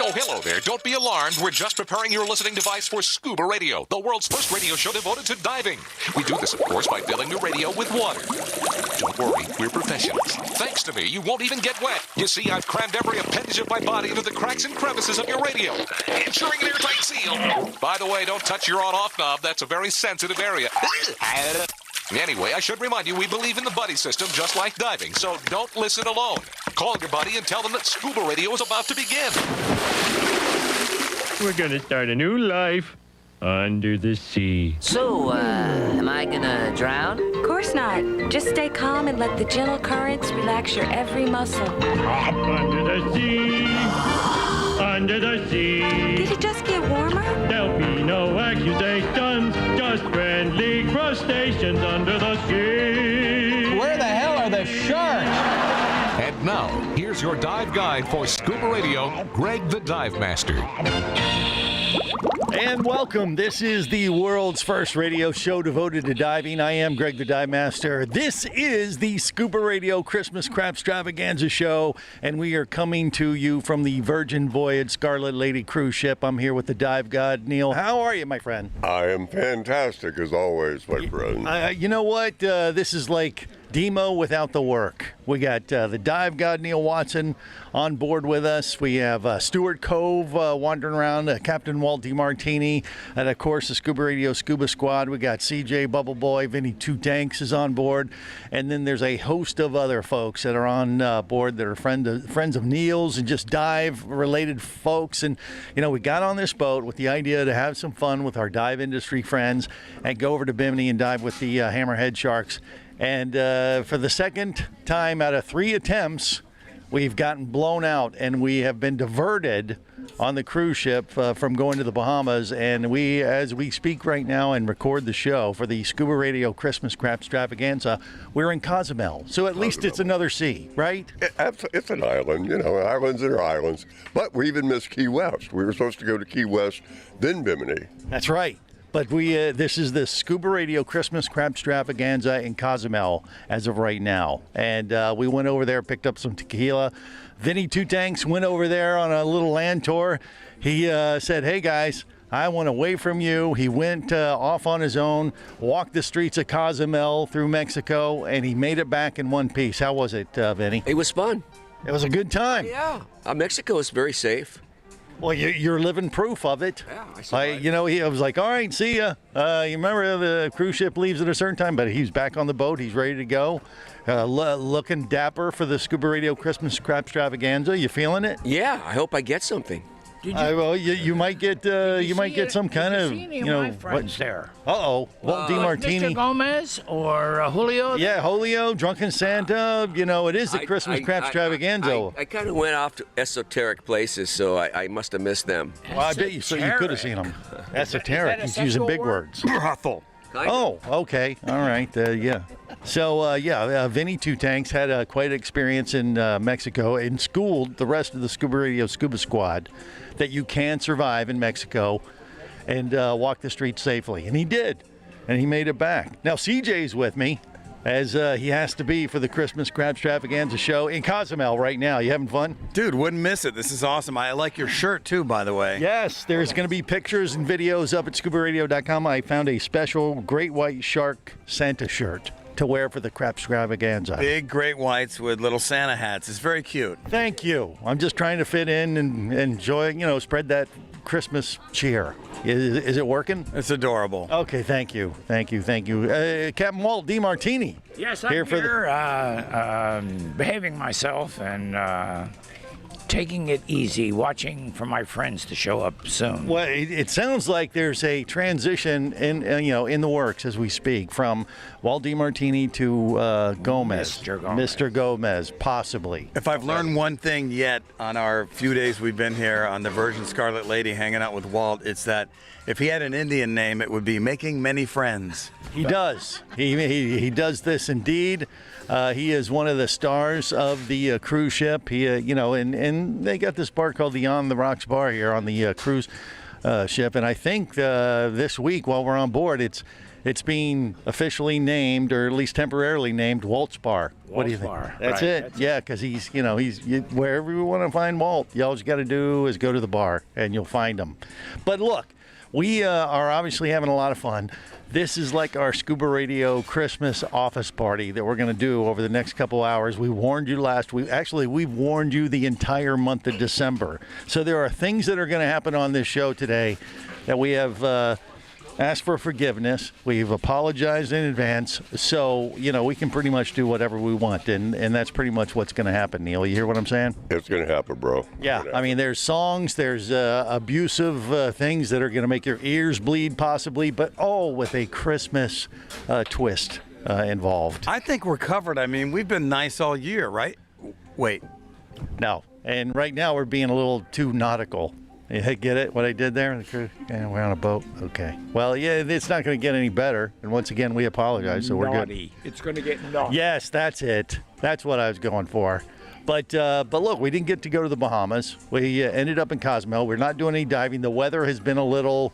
Oh, hello there. Don't be alarmed. We're just preparing your listening device for Scuba Radio, the world's first radio show devoted to diving. We do this, of course, by filling your radio with water. Don't worry, we're professionals. Thanks to me, you won't even get wet. You see, I've crammed every appendage of my body into the cracks and crevices of your radio, ensuring an airtight seal. By the way, don't touch your on-off knob. That's a very sensitive area. Anyway, I should remind you, we believe in the buddy system just like diving, so don't listen alone. Call your buddy and tell them that Scuba Radio is about to begin. We're gonna start a new life under the sea. So, am I gonna drown? Of course not. Just stay calm and let the gentle currents relax your every muscle. Under the sea, under the sea. Did it just get warmer? There'll be no accusations, just friendly crustaceans under the sea. Where the hell are the sharks? And now, here's your dive guide for Scuba Radio, Greg the Dive Master. And welcome. This is the world's first radio show devoted to diving. I am Greg the Dive Master. This is the Scuba Radio Christmas Crapstravaganza show, and we are coming to you from the Virgin Voyage Scarlet Lady cruise ship. I'm here with the dive god, Neil. How are you, my friend? I am fantastic, as always, my friend. You know what? This is like Demo without the work. We got the dive god Neil Watson on board with us. We have Stuart Cove wandering around, Captain Walt DiMartini, and of course the Scuba Radio Scuba Squad. We got CJ Bubble Boy, Vinny Two Tanks is on board, and then there's a host of other folks that are on board that are friends of Neil's and just dive-related folks. And you know, we got on this boat with the idea to have some fun with our dive industry friends and go over to Bimini and dive with the hammerhead sharks. And for the second time out of 3 attempts, we've gotten blown out, and we have been diverted on the cruise ship from going to the Bahamas. And we, as we speak right now and record the show for the Scuba Radio Christmas Crapstravaganza, we're in Cozumel. So at least it's another sea, right? It's an island, you know, islands are islands. But we even missed Key West. We were supposed to go to Key West, then Bimini. That's right. But this is the Scuba Radio Christmas Crapstravaganza in Cozumel as of right now. And we went over there, picked up some tequila. Vinny Two Tanks went over there on a little land tour. He said, hey, guys, I want away from you. He went off on his own, walked the streets of Cozumel through Mexico, and he made it back in one piece. How was it, Vinny? It was fun. It was a good time. Yeah. Mexico is very safe. Well, you're living proof of it. Yeah, I saw it. You know, I was like, all right, see ya. You remember the cruise ship leaves at a certain time, but he's back on the boat. He's ready to go. Looking dapper for the Scuba Radio Christmas Crapstravaganza. You feeling it? Yeah, I hope I get something. Well, you might get some kind of my friends there. Walt DiMartini, Mr. Gomez or Julio. Yeah, Julio, Drunken Santa. You know, it is the Christmas Crapstravaganza. I kind of went off to esoteric places, so I must have missed them. Well, I bet you could have seen them. Esoteric. He's using big words. Brothel. Oh, okay. All right. Yeah. So, Vinny Two Tanks had quite an experience in Mexico and schooled the rest of the Scuba Radio Scuba Squad that you can survive in Mexico and walk the streets safely. And he did. And he made it back. Now, CJ's with me, as he has to be for the Christmas Crapstravaganza show in Cozumel right now. You having fun? Dude, wouldn't miss it. This is awesome. I like your shirt, too, by the way. Yes, there's going to be pictures and videos up at ScubaRadio.com. I found a special great white shark Santa shirt to wear for the Crapstravaganza. Big great whites with little Santa hats. It's very cute. Thank you. I'm just trying to fit in and enjoy, spread that Christmas cheer. Is it working? It's adorable. Okay, thank you. Captain Walt DiMartini. Yes, I'm here behaving myself and taking it easy, watching for my friends to show up soon. Well, it sounds like there's a transition in the works as we speak from Walt DiMartini to Gomez. Mr. Gomez, possibly. If I've learned one thing yet on our few days we've been here on the Virgin Scarlet Lady hanging out with Walt, it's that if he had an Indian name, it would be Making Many Friends. He does. He does this indeed. He is one of the stars of the cruise ship. He, and they got this bar called the On the Rocks Bar here on the cruise ship. And I think this week while we're on board, it's it's being officially named, or at least temporarily named, Walt's Bar. What do you think? Bar. That's Right. it. Yeah, because he's wherever you want to find Walt, all you got to do is go to the bar and you'll find him. But look, we are obviously having a lot of fun. This is like our Scuba Radio Christmas office party that we're going to do over the next couple hours. We warned you last week. Actually, we've warned you the entire month of December. So there are things that are going to happen on this show today that we have asked for forgiveness. We've apologized in advance. So, we can pretty much do whatever we want. And that's pretty much what's going to happen, Neil. You hear what I'm saying? It's going to happen, bro. Yeah, I mean, there's songs, there's abusive things that are going to make your ears bleed possibly, but all with a Christmas twist involved. I think we're covered. I mean, we've been nice all year, right? Wait. No, and right now we're being a little too nautical. You get it, what I did there? Yeah, we're on a boat. Okay. Well, yeah, it's not going to get any better. And once again, we apologize, so we're Naughty. good. It's going to get naughty. Yes, that's it. That's what I was going for. But look, we didn't get to go to the Bahamas. We ended up in Cozumel. We're not doing any diving. The weather has been a little,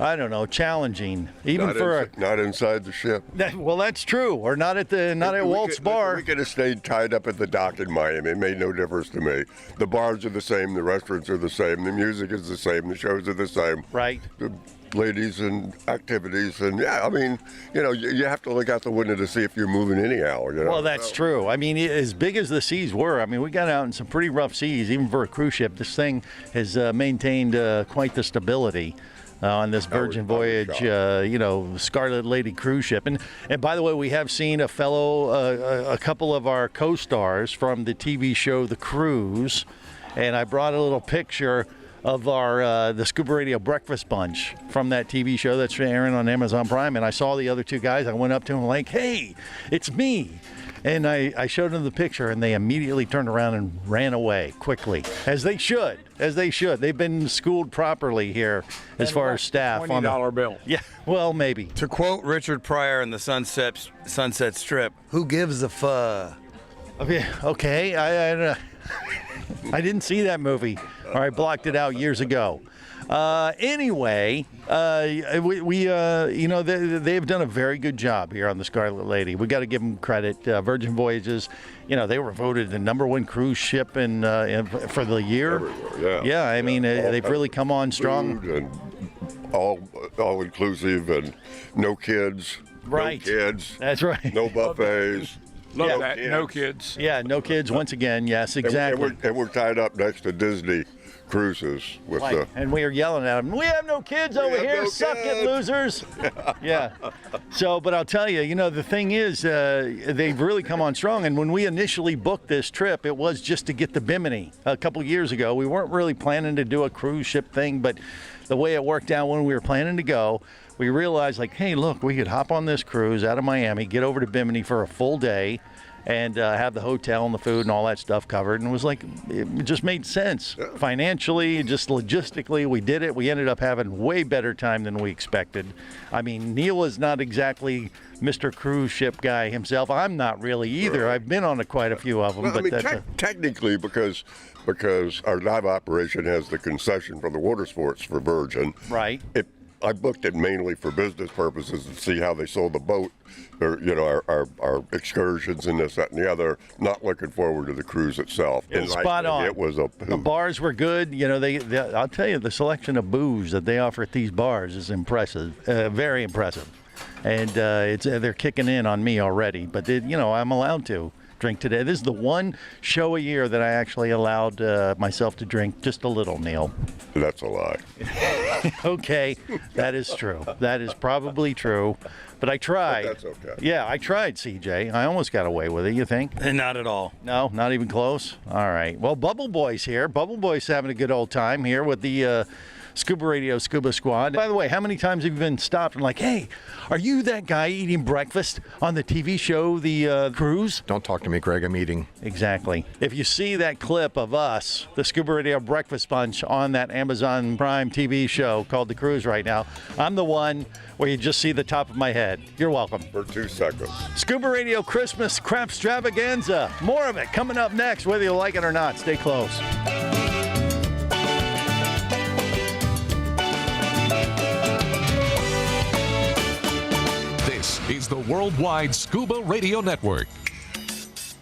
I don't know, challenging. Even not inside the ship. Well, that's true. Or not at Walt's Bar. We could have stayed tied up at the dock in Miami. It made no difference to me. The bars are the same. The restaurants are the same. The music is the same. The shows are the same. Right. The ladies and activities, and I mean, you have to look out the window to see if you're moving anyhow. Well, that's true. I mean, as big as the seas were, I mean, we got out in some pretty rough seas, even for a cruise ship. This thing has maintained quite the stability on this Virgin Voyage, Scarlet Lady cruise ship. And by the way, we have seen a couple of our co-stars from the TV show The Cruise, and I brought a little picture of the Scuba Radio Breakfast Bunch from that TV show that's airing on Amazon Prime. And I saw the other two guys. I went up to them like, hey, it's me. And I showed them the picture, and they immediately turned around and ran away quickly, as they should. They've been schooled properly here as far as staff. $20 bill. Yeah, well, maybe. To quote Richard Pryor in the Sunset Strip, who gives a fuck? Okay. I didn't see that movie, or I blocked it out years ago. Anyway, they've done a very good job here on the Scarlet Lady. We got to give them credit. Virgin Voyages, they were voted the #1 cruise ship for the year. Everywhere, yeah. I mean, they've really come on strong. Food and all inclusive, and no kids. Right. No kids. That's right. No buffets. Love that. No kids. Yeah, no kids. Once again, yes, exactly. And we're tied up next to Disney Cruises with right. And we are yelling at them. We have no kids over here. Suck it, losers. Yeah. So, but I'll tell you, the thing is, they've really come on strong. And when we initially booked this trip, it was just to get the Bimini a couple years ago. We weren't really planning to do a cruise ship thing, but the way it worked out when we were planning to go, we realized, like, hey, look, we could hop on this cruise out of Miami, get over to Bimini for a full day, and have the hotel and the food and all that stuff covered. And it was like, it just made sense. Financially, just logistically, we did it. We ended up having way better time than we expected. I mean, Neil is not exactly Mr. Cruise Ship guy himself. I'm not really either. I've been on quite a few of them. Well, but technically, because our dive operation has the concession for the water sports for Virgin. Right. I booked it mainly for business purposes to see how they sold the boat, or our excursions and this, that, and the other. Not looking forward to the cruise itself. It's spot on. It was the bars were good. I'll tell you, the selection of booze that they offer at these bars is impressive, very impressive, and they're kicking in on me already. But I'm allowed to drink today. This is the one show a year that I actually allowed myself to drink just a little, Neil. That's a lie. Okay, that is true. That is probably true. But I tried. But that's okay. Yeah, I tried, CJ. I almost got away with it, you think? Not at all. No, not even close? All right. Well, Bubble Boy's here. Bubble Boy's having a good old time here with the Scuba Radio Scuba Squad. By the way, how many times have you been stopped and like, hey, are you that guy eating breakfast on the TV show, The Cruise? Don't talk to me, Greg. I'm eating. Exactly. If you see that clip of us, the Scuba Radio Breakfast Bunch, on that Amazon Prime TV show called The Cruise right now, I'm the one where you just see the top of my head. You're welcome. For 2 seconds. Scuba Radio Christmas Crapstravaganza. More of it coming up next, whether you like it or not. Stay close. is the Worldwide Scuba Radio Network.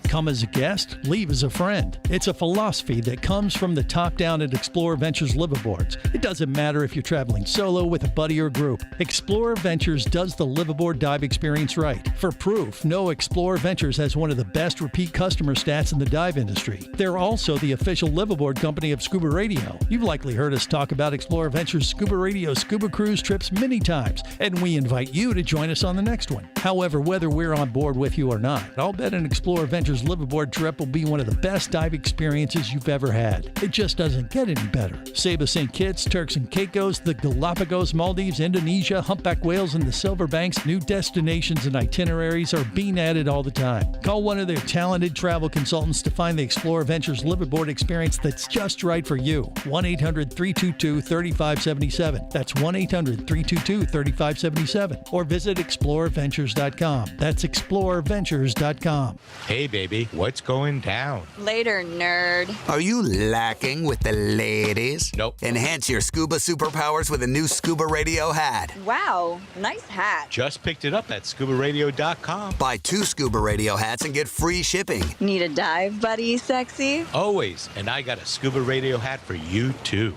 Come as a guest, leave as a friend. It's a philosophy that comes from the top down at Explorer Ventures liveaboards. It doesn't matter if you're traveling solo, with a buddy, or group. Explorer Ventures does the liveaboard dive experience right. For proof, know Explorer Ventures has one of the best repeat customer stats in the dive industry. They're also the official liveaboard company of Scuba Radio. You've likely heard us talk about Explorer Ventures Scuba Radio scuba cruise trips many times, and we invite you to join us on the next one. However, whether we're on board with you or not, I'll bet an Explorer Ventures liveaboard trip will be one of the best dive experiences you've ever had. It just doesn't get any better. Saba St. Kitts, Turks and Caicos, the Galapagos, Maldives, Indonesia, humpback whales, and the Silver Banks, new destinations and itineraries are being added all the time. Call one of their talented travel consultants to find the Explorer Ventures liveaboard experience that's just right for you. 1-800-322-3577. That's 1-800-322-3577. Or visit explorerventures.com. That's explorerventures.com. Hey, baby, what's going down? Later, nerd. Are you lacking with the ladies? Nope. Enhance your scuba superpowers with a new Scuba Radio hat. Wow, nice hat. Just picked it up at ScubaRadio.com. Buy 2 Scuba Radio hats and get free shipping. Need a dive buddy, sexy? Always. And I got a Scuba Radio hat for you, too.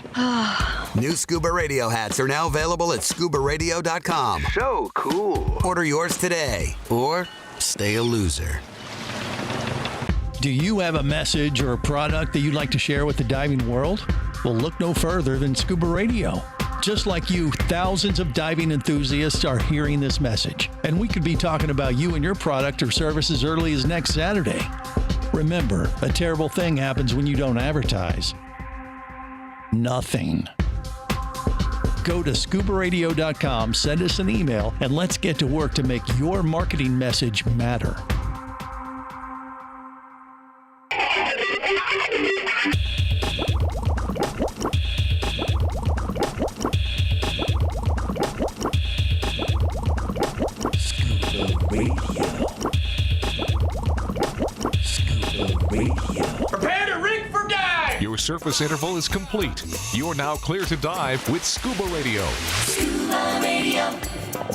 New Scuba Radio hats are now available at ScubaRadio.com. So cool. Order yours today, or stay a loser. Do you have a message or a product that you'd like to share with the diving world? Well, look no further than Scuba Radio. Just like you, thousands of diving enthusiasts are hearing this message, and we could be talking about you and your product or service as early as next Saturday. Remember, a terrible thing happens when you don't advertise. Nothing. Go to ScubaRadio.com, send us an email, and let's get to work to make your marketing message matter. Prepare to rig for dive! Your surface interval is complete. You're now clear to dive with Scuba Radio. Scuba Radio.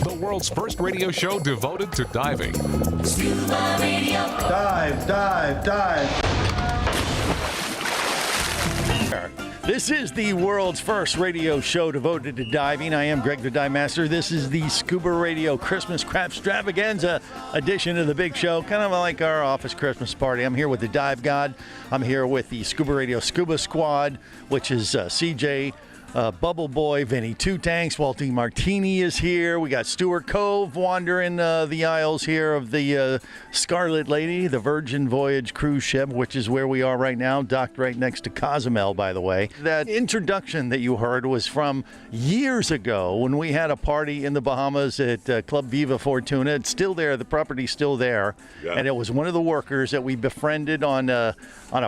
The world's first radio show devoted to diving. Scuba Radio. Dive, dive, dive. This is the world's first radio show devoted to diving. I am Greg the Dive Master. This is the Scuba Radio Christmas Crapstravaganza edition of the big show, kind of like our office Christmas party. I'm here with the Dive God. I'm here with the Scuba Radio Scuba Squad, which is CJ, Bubble Boy, Vinny Two Tanks, Walt Martini is here. We got Stuart Cove wandering the aisles here of the Scarlet Lady, the Virgin Voyage cruise ship, which is where we are right now, docked right next to Cozumel, by the way. That introduction that you heard was from years ago when we had a party in the Bahamas at Club Viva Fortuna. It's still there. The property's still there. Yeah. And it was one of the workers that we befriended on a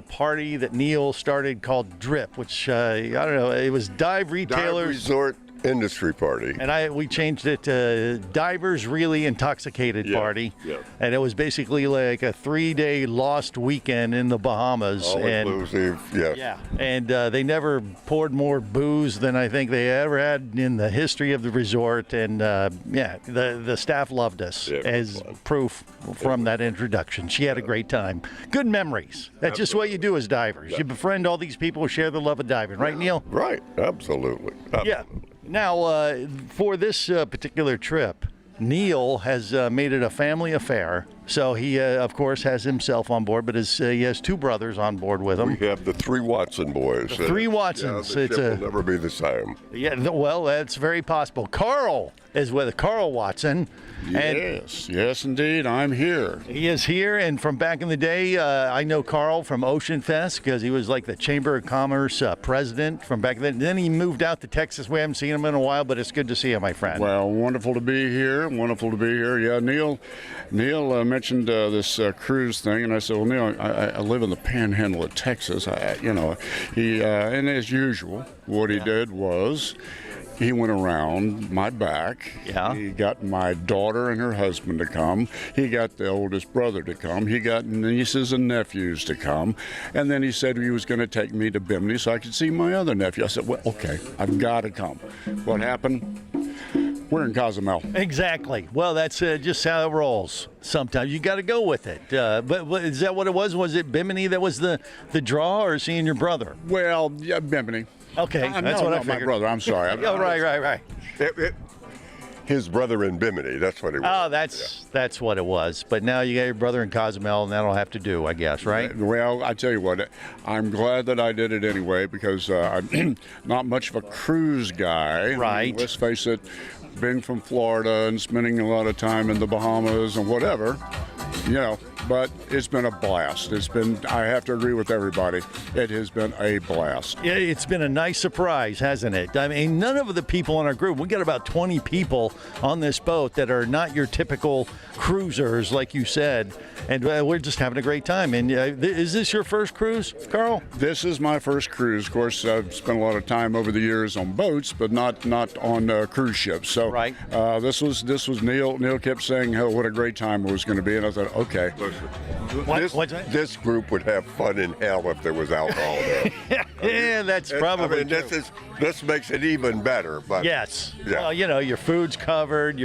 party that Neil started called Drip, which, I don't know, it was dive retailers. Dive resort industry party. And we changed it to Divers Really Intoxicated Party. Yeah. And it was basically like a 3-day lost weekend in the Bahamas. All inclusive, yes. Yeah. And they never poured more booze than I think they ever had in the history of the resort. And the staff loved us as proof from that introduction. She had a great time. Good memories. That's just what you do as divers. You befriend all these people who share the love of diving. Right, Neil? Right. Absolutely. Yeah. Now, for this particular trip, Neil has made it a family affair. So he, of course, has himself on board, but he has 2 brothers on board with him. We have the 3 Watson boys. The 3 Watsons. Yeah, the ship will never be the same. Yeah, well, that's very possible. Carl is with Carl Watson. Yes, indeed. I'm here. He is here, and from back in the day, I know Carl from Ocean Fest because he was like the Chamber of Commerce president from back then. Then he moved out to Texas. We haven't seen him in a while, but it's good to see you, my friend. Well, wonderful to be here. Yeah, Neil mentioned this cruise thing, and I said, well, Neil, I live in the panhandle of Texas. And as usual, what he did was he went around my back. Yeah. He got my daughter and her husband to come. He got the oldest brother to come. He got nieces and nephews to come. And then he said he was going to take me to Bimini so I could see my other nephew. I said, well, okay, I've got to come. What happened? We're in Cozumel. Exactly. Well, that's just how it rolls. Sometimes you got to go with it. But is that what it was? Was it Bimini that was the draw, or seeing your brother? Well, yeah, Bimini. Okay, that's what I figured. My brother. I'm sorry. Oh, right. His brother in Bimini. That's what he was. Oh, that's what it was. But now you got your brother in Cozumel, and that'll have to do, I guess, right? Well, I tell you what, I'm glad that I did it anyway because I'm not much of a cruise guy. Right. I mean, let's face it, being from Florida and spending a lot of time in the Bahamas and whatever, but it's been a blast. I have to agree with everybody. It has been a blast. Yeah, it's been a nice surprise, hasn't it? I mean, none of the people in our group, we got about 20 people on this boat that are not your typical cruisers, like you said, and we're just having a great time. And is this your first cruise, Carl? This is my first cruise. Of course, I've spent a lot of time over the years on boats, but not on cruise ships. So right. This was Neil. Neil kept saying, "Oh, what a great time it was going to be," and I thought, okay. This group would have fun in hell if there was alcohol there. Yeah, that's probably. I mean, this makes it even better. But yes. Yeah. Well, your food's covered.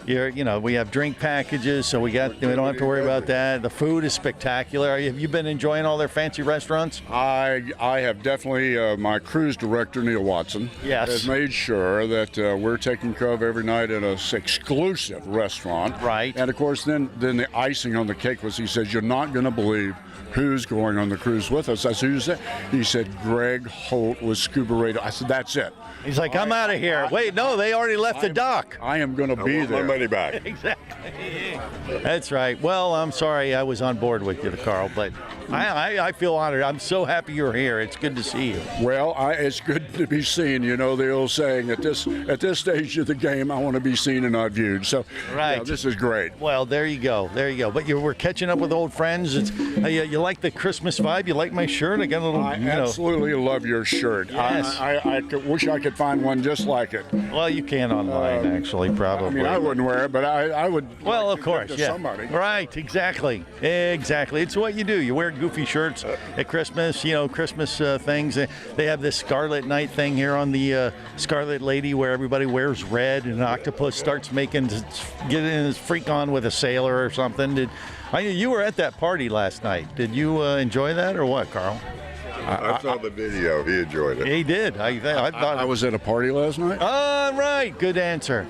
We have drink packages, so we don't have to worry about that. The food is spectacular. Have you been enjoying all their fancy restaurants? I have definitely. My cruise director, Neil Watson, has made sure that we're taken care of every night in an exclusive restaurant. Right. And of course, then the icing on the cake was he says, "You're not going to believe who's going on the cruise with us." I said, "Who's that?" He said, "Greg Holt with ScubaRadio." I said, "That's it." He's like, "I'm out of here." Wait, no, they already left the dock. I am going to be there. My money back. Exactly. That's right. Well, I'm sorry I was on board with you, Carl, but I feel honored. I'm so happy you're here. It's good to see you. Well, it's good to be seen. The old saying, at this stage of the game, I want to be seen and not viewed. So, right. This is great. Well, there you go. But we're catching up with old friends. You like the Christmas vibe? You like my shirt? I got a little. I absolutely love your shirt. Yes. I wish I could find one just like it. Well, you can online, actually, probably. I mean, I wouldn't wear it, but I would. Well, of course, to somebody. Right, exactly. It's what you do. You wear goofy shirts at Christmas, Christmas things. They have this Scarlet Night thing here on the Scarlet Lady where everybody wears red and an octopus starts getting his freak on with a sailor or something. You were at that party last night. Did you enjoy that or what, Carl? I saw the video. He enjoyed it. He did. I thought I was at a party last night. Right. Good answer.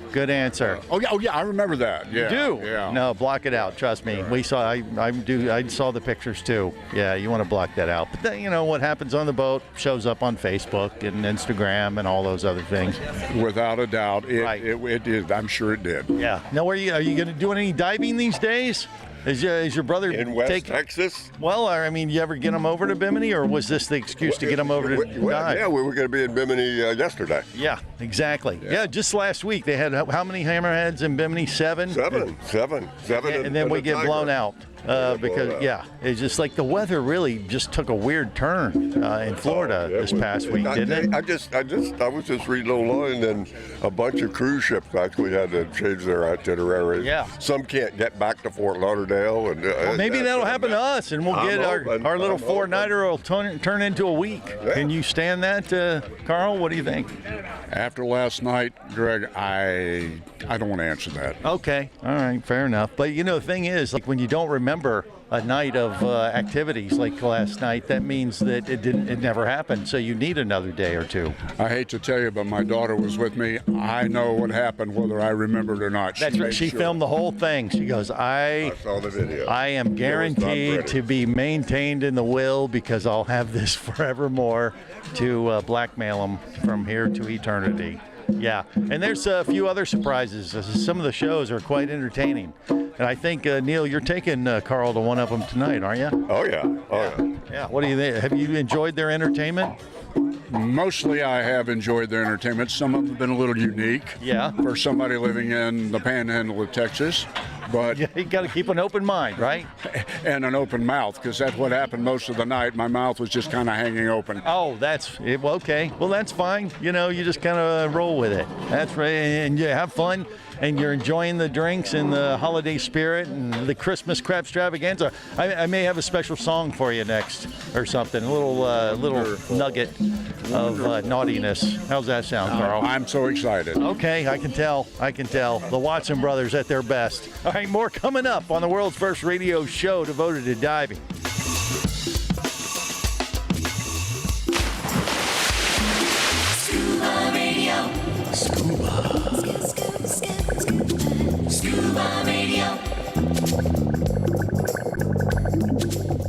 Oh yeah. I remember that. Yeah. You do? Yeah. No, block it out. Trust me. We saw. I saw the pictures too. Yeah. You want to block that out. But then what happens on the boat shows up on Facebook and Instagram and all those other things. Without a doubt, it did. I'm sure it did. Yeah. Now, are you going to do any diving these days? Is your brother in West Texas? Well, I mean, you ever get him over to Bimini, or was this the excuse to get him over to dive? Yeah, we were going to be in Bimini yesterday. Yeah, exactly. Yeah, just last week they had how many hammerheads in Bimini? Seven. And then we get blown out. Because it's just like the weather really just took a weird turn in Florida this past week, didn't it? I was just reading online, and a bunch of cruise ships actually had to change their itinerary. Yeah. Some can't get back to Fort Lauderdale, and maybe that'll happen to us, and we'll get our little four-nighter will turn into a week. Yeah. Can you stand that, Carl? What do you think? After last night, Greg, I don't want to answer that. Okay, all right, fair enough. But the thing is, like when you don't remember a night of activities like last night, that means that it never happened. So you need another day or two. I hate to tell you, but my daughter was with me. I know what happened, whether I remembered or not. That's right. She filmed the whole thing. She goes, I saw the video. I am guaranteed to be maintained in the will because I'll have this forevermore to blackmail him from here to eternity. Yeah, and there's a few other surprises. Some of the shows are quite entertaining. And I think, Neil, you're taking Carl to one of them tonight, aren't you? Oh, yeah. Yeah, what do you think? Have you enjoyed their entertainment? Mostly I have enjoyed their entertainment. Some of them have been a little unique. Yeah. For somebody living in the panhandle of Texas. But you got to keep an open mind, right? And an open mouth, because that's what happened most of the night. My mouth was just kind of hanging open. Oh, okay. Well, that's fine. You just kind of roll with it. That's right. And you have fun. And you're enjoying the drinks and the holiday spirit and the Christmas Crapstravaganza. I may have a special song for you next or something, a little nugget. naughtiness. How's that sound, Carl? I'm so excited. Okay, I can tell. The Watson brothers at their best. All right, more coming up on the world's first radio show devoted to diving. Scuba Radio. Scuba Radio.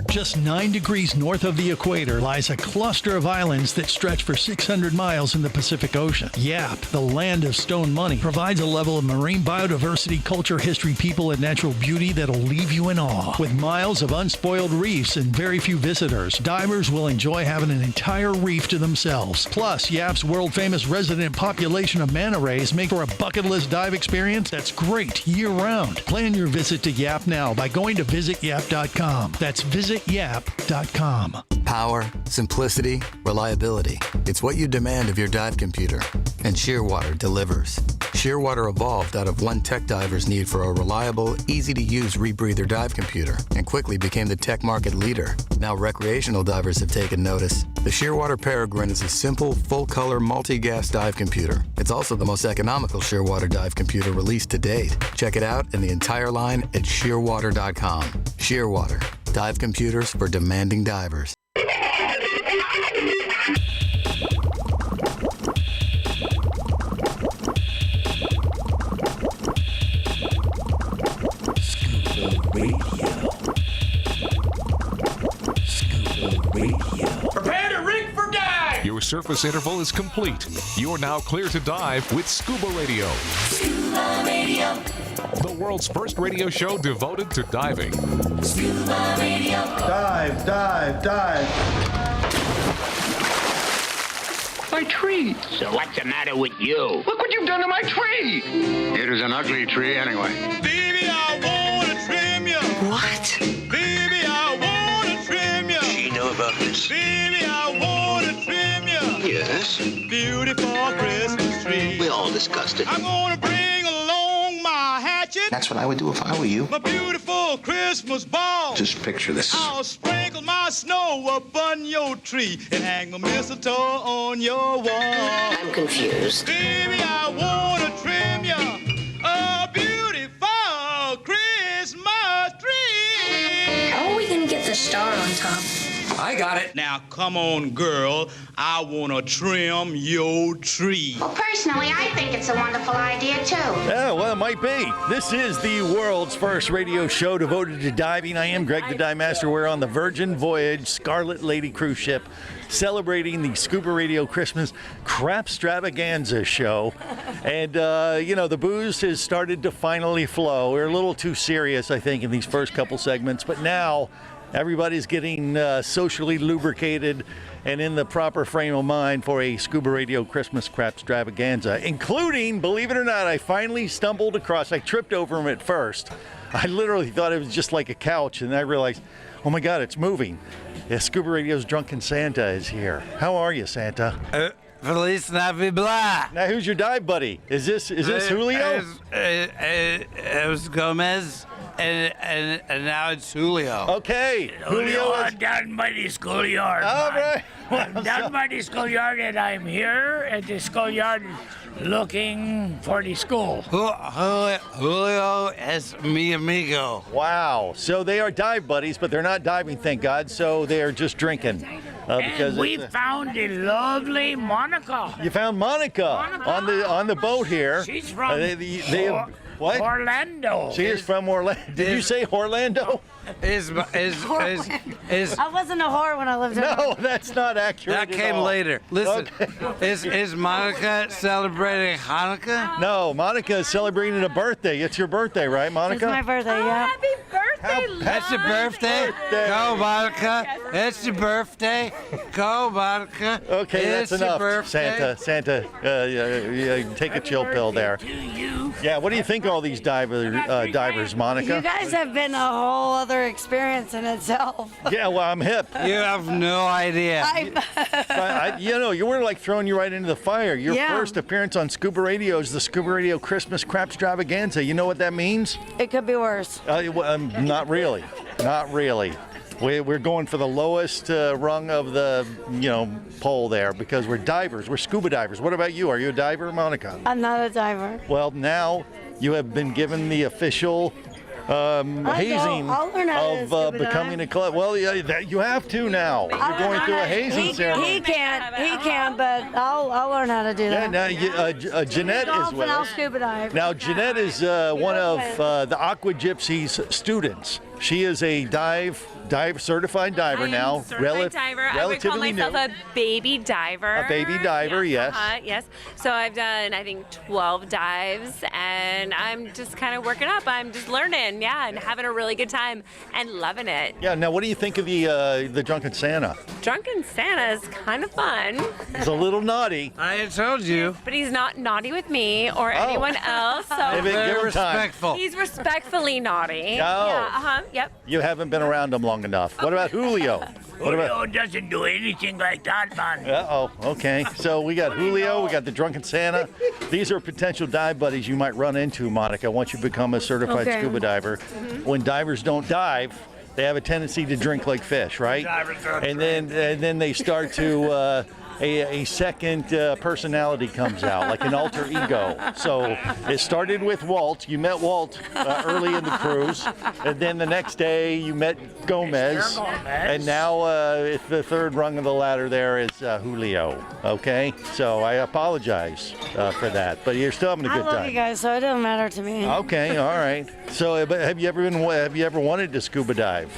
Just 9 degrees north of the equator lies a cluster of islands that stretch for 600 miles in the Pacific Ocean. Yap, the land of stone money, provides a level of marine biodiversity, culture, history, people, and natural beauty that'll leave you in awe. With miles of unspoiled reefs and very few visitors, divers will enjoy having an entire reef to themselves. Plus, Yap's world-famous resident population of manta rays make for a bucket list dive experience that's great year-round. Plan your visit to Yap now by going to visityap.com. That's visityap.com. Power, simplicity, reliability. It's what you demand of your dive computer. And Shearwater delivers. Shearwater evolved out of one tech diver's need for a reliable, easy-to-use rebreather dive computer and quickly became the tech market leader. Now recreational divers have taken notice. The Shearwater Peregrine is a simple, full-color, multi-gas dive computer. It's also the most economical Shearwater dive computer released to date. Check it out and the entire line at shearwater.com. Shearwater. Dive computers for demanding divers. Prepare to rig for dive! Your surface interval is complete. You're now clear to dive with Scuba Radio. Scuba Radio. The world's first radio show devoted to diving. Scuba Radio. Dive, dive, dive. My tree. So what's the matter with you? Look what you've done to my tree. It is an ugly tree anyway. Baby, I wanna trim you. What? Baby, I wanna trim you. She knew about this. Baby, I wanna trim you. Yes. Beautiful Christmas tree. We all discussed it. I'm gonna bring along my hatchet. That's what I would do if I were you. My beautiful Christmas ball. Just picture this. I'll sprinkle my snow up on your tree and hang my mistletoe on your wall. I'm confused. Baby, I wanna trim you a beautiful Christmas tree. How are we gonna get the star on top? I got it. Now, come on, girl. I wanna trim your tree. Well, personally, I think it's a wonderful idea, too. Yeah, well, it might be. This is the world's first radio show devoted to diving. I am Greg the Dive Master. We're on the Virgin Voyage Scarlet Lady cruise ship celebrating the Scuba Radio Christmas Crapstravaganza show. And, the booze has started to finally flow. We're a little too serious, I think, in these first couple segments. But now everybody's getting socially lubricated and in the proper frame of mind for a Scuba Radio Christmas Crapstravaganza, including, believe it or not, I finally stumbled across, I tripped over him at first. I literally thought it was just like a couch, and I realized, oh my God, it's moving. Yeah, Scuba Radio's Drunken Santa is here. How are you, Santa? Feliz Navidad. Now, who's your dive buddy? Is this Julio? It was Gomez. And now it's Julio. Okay. Julio, I'm down by the schoolyard. All right. I'm down by the schoolyard, and I'm here at the schoolyard looking for the school. Julio es mi amigo. Wow. So they are dive buddies, but they're not diving, thank God. So they are just drinking. And we found the lovely Monica. You found Monica on the boat here. She's from what? Orlando. She is from Orlando. Did you say Orlando? I wasn't a whore when I lived there. No, that's not accurate. That came later. Listen, is Monica celebrating Hanukkah? No, Monica is celebrating a birthday. It's your birthday, right, Monica? It's my birthday, yeah. Happy birthday, love. That's your birthday. Go, Monica. It's your birthday. Go, Monica. Okay, it's that's enough. Your birthday. Santa, take a chill pill there. Yeah, what do you think of all these divers, Monica? You guys have been a whole other experience in itself. Yeah, well, I'm hip. You have no idea. You were like throwing you right into the fire. Your first appearance on Scuba Radio is the Scuba Radio Christmas Crapstravaganza. You know what that means? It could be worse. Not really. Not really. We're going for the lowest rung of the, pole there because we're divers. We're scuba divers. What about you? Are you a diver, Monica? I'm not a diver. Well, now you have been given the official hazing I'll learn how to of scuba becoming dive. a club. Well, yeah, you have to now. You're going through a hazing ceremony. He can't, but I'll learn how to do Yeah, that. now Jeanette is with I'll us. scuba dive. Now, Jeanette is one of the Aqua Gypsies students. She is a certified diver now. Certified diver. I would call Relatively myself new. a baby diver. A baby diver, yes. Yes. So I've done, I think, 12 dives, and I'm just kind of working up. I'm just learning, and having a really good time and loving it. Yeah. Now, what do you think of the Drunken Santa? Drunken Santa is kind of fun. He's a little naughty. I had told you. But he's not naughty with me or anyone else. So Give him time. Respectful. he's respectfully naughty. Oh. Yeah. Yep. You haven't been around him long enough. What about Julio? What about? Julio doesn't do anything like that, man. Uh-oh, okay. So we got Julio, we got the Drunken Santa. These are potential dive buddies you might run into, Monica, once you become a certified Okay. scuba diver. When divers don't dive, they have a tendency to drink like fish, right? And then they start to a second personality comes out, like an alter ego. So it started with Walt. You met Walt early in the cruise, and then the next day you met Gomez, and now it's the third rung of the ladder there is Julio. Okay, so I apologize for that, but you're still having a I good love time. you guys, so it doesn't matter to me. Okay, all right. So, but have you ever wanted to scuba dive?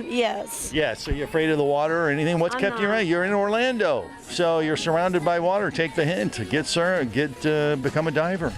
Yes. Yes. So you're afraid of the water or anything? What's I'm kept you not. around? You're in Orlando, so you're surrounded by water. Take the hint. Become a diver.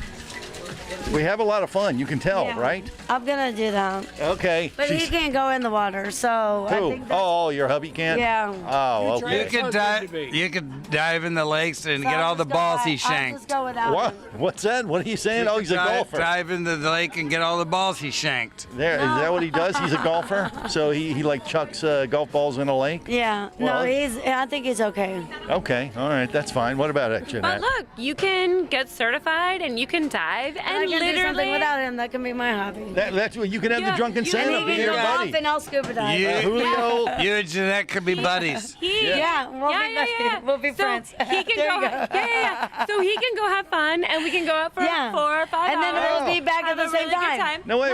We have a lot of fun. You can tell, Yeah. right? I'm gonna do that. Okay. But he can't go in the water, so I Who? think that's, Oh, your hubby can't. Yeah. Oh, You okay. could dive. You could dive in the lakes and So get I'll all the just go balls he I'll shanked. just go without What? him. What's that? What are you saying? Oh, he's a golfer. Dive into the lake and get all the balls he shanked. There, is that what he does? He's a golfer. So he like chucks golf balls in a lake. Yeah. Well, I think he's okay. Okay. All right. That's fine. What about it, But Jeanette? look, you can get certified and you can dive, I and can do something literally. without him. That can be my hobby. That's what you can have the Yeah, Drunken you- Santa And be he can your go buddy. off and I'll scuba dive. Julio. You and Jeanette could be buddies. Yeah, we'll be buddies. We'll be friends. He can There go. you go. Yeah. So he can go have fun, and we can go out for 4 or 5 And then hours. we'll be back at have the a same really good time. No, wait.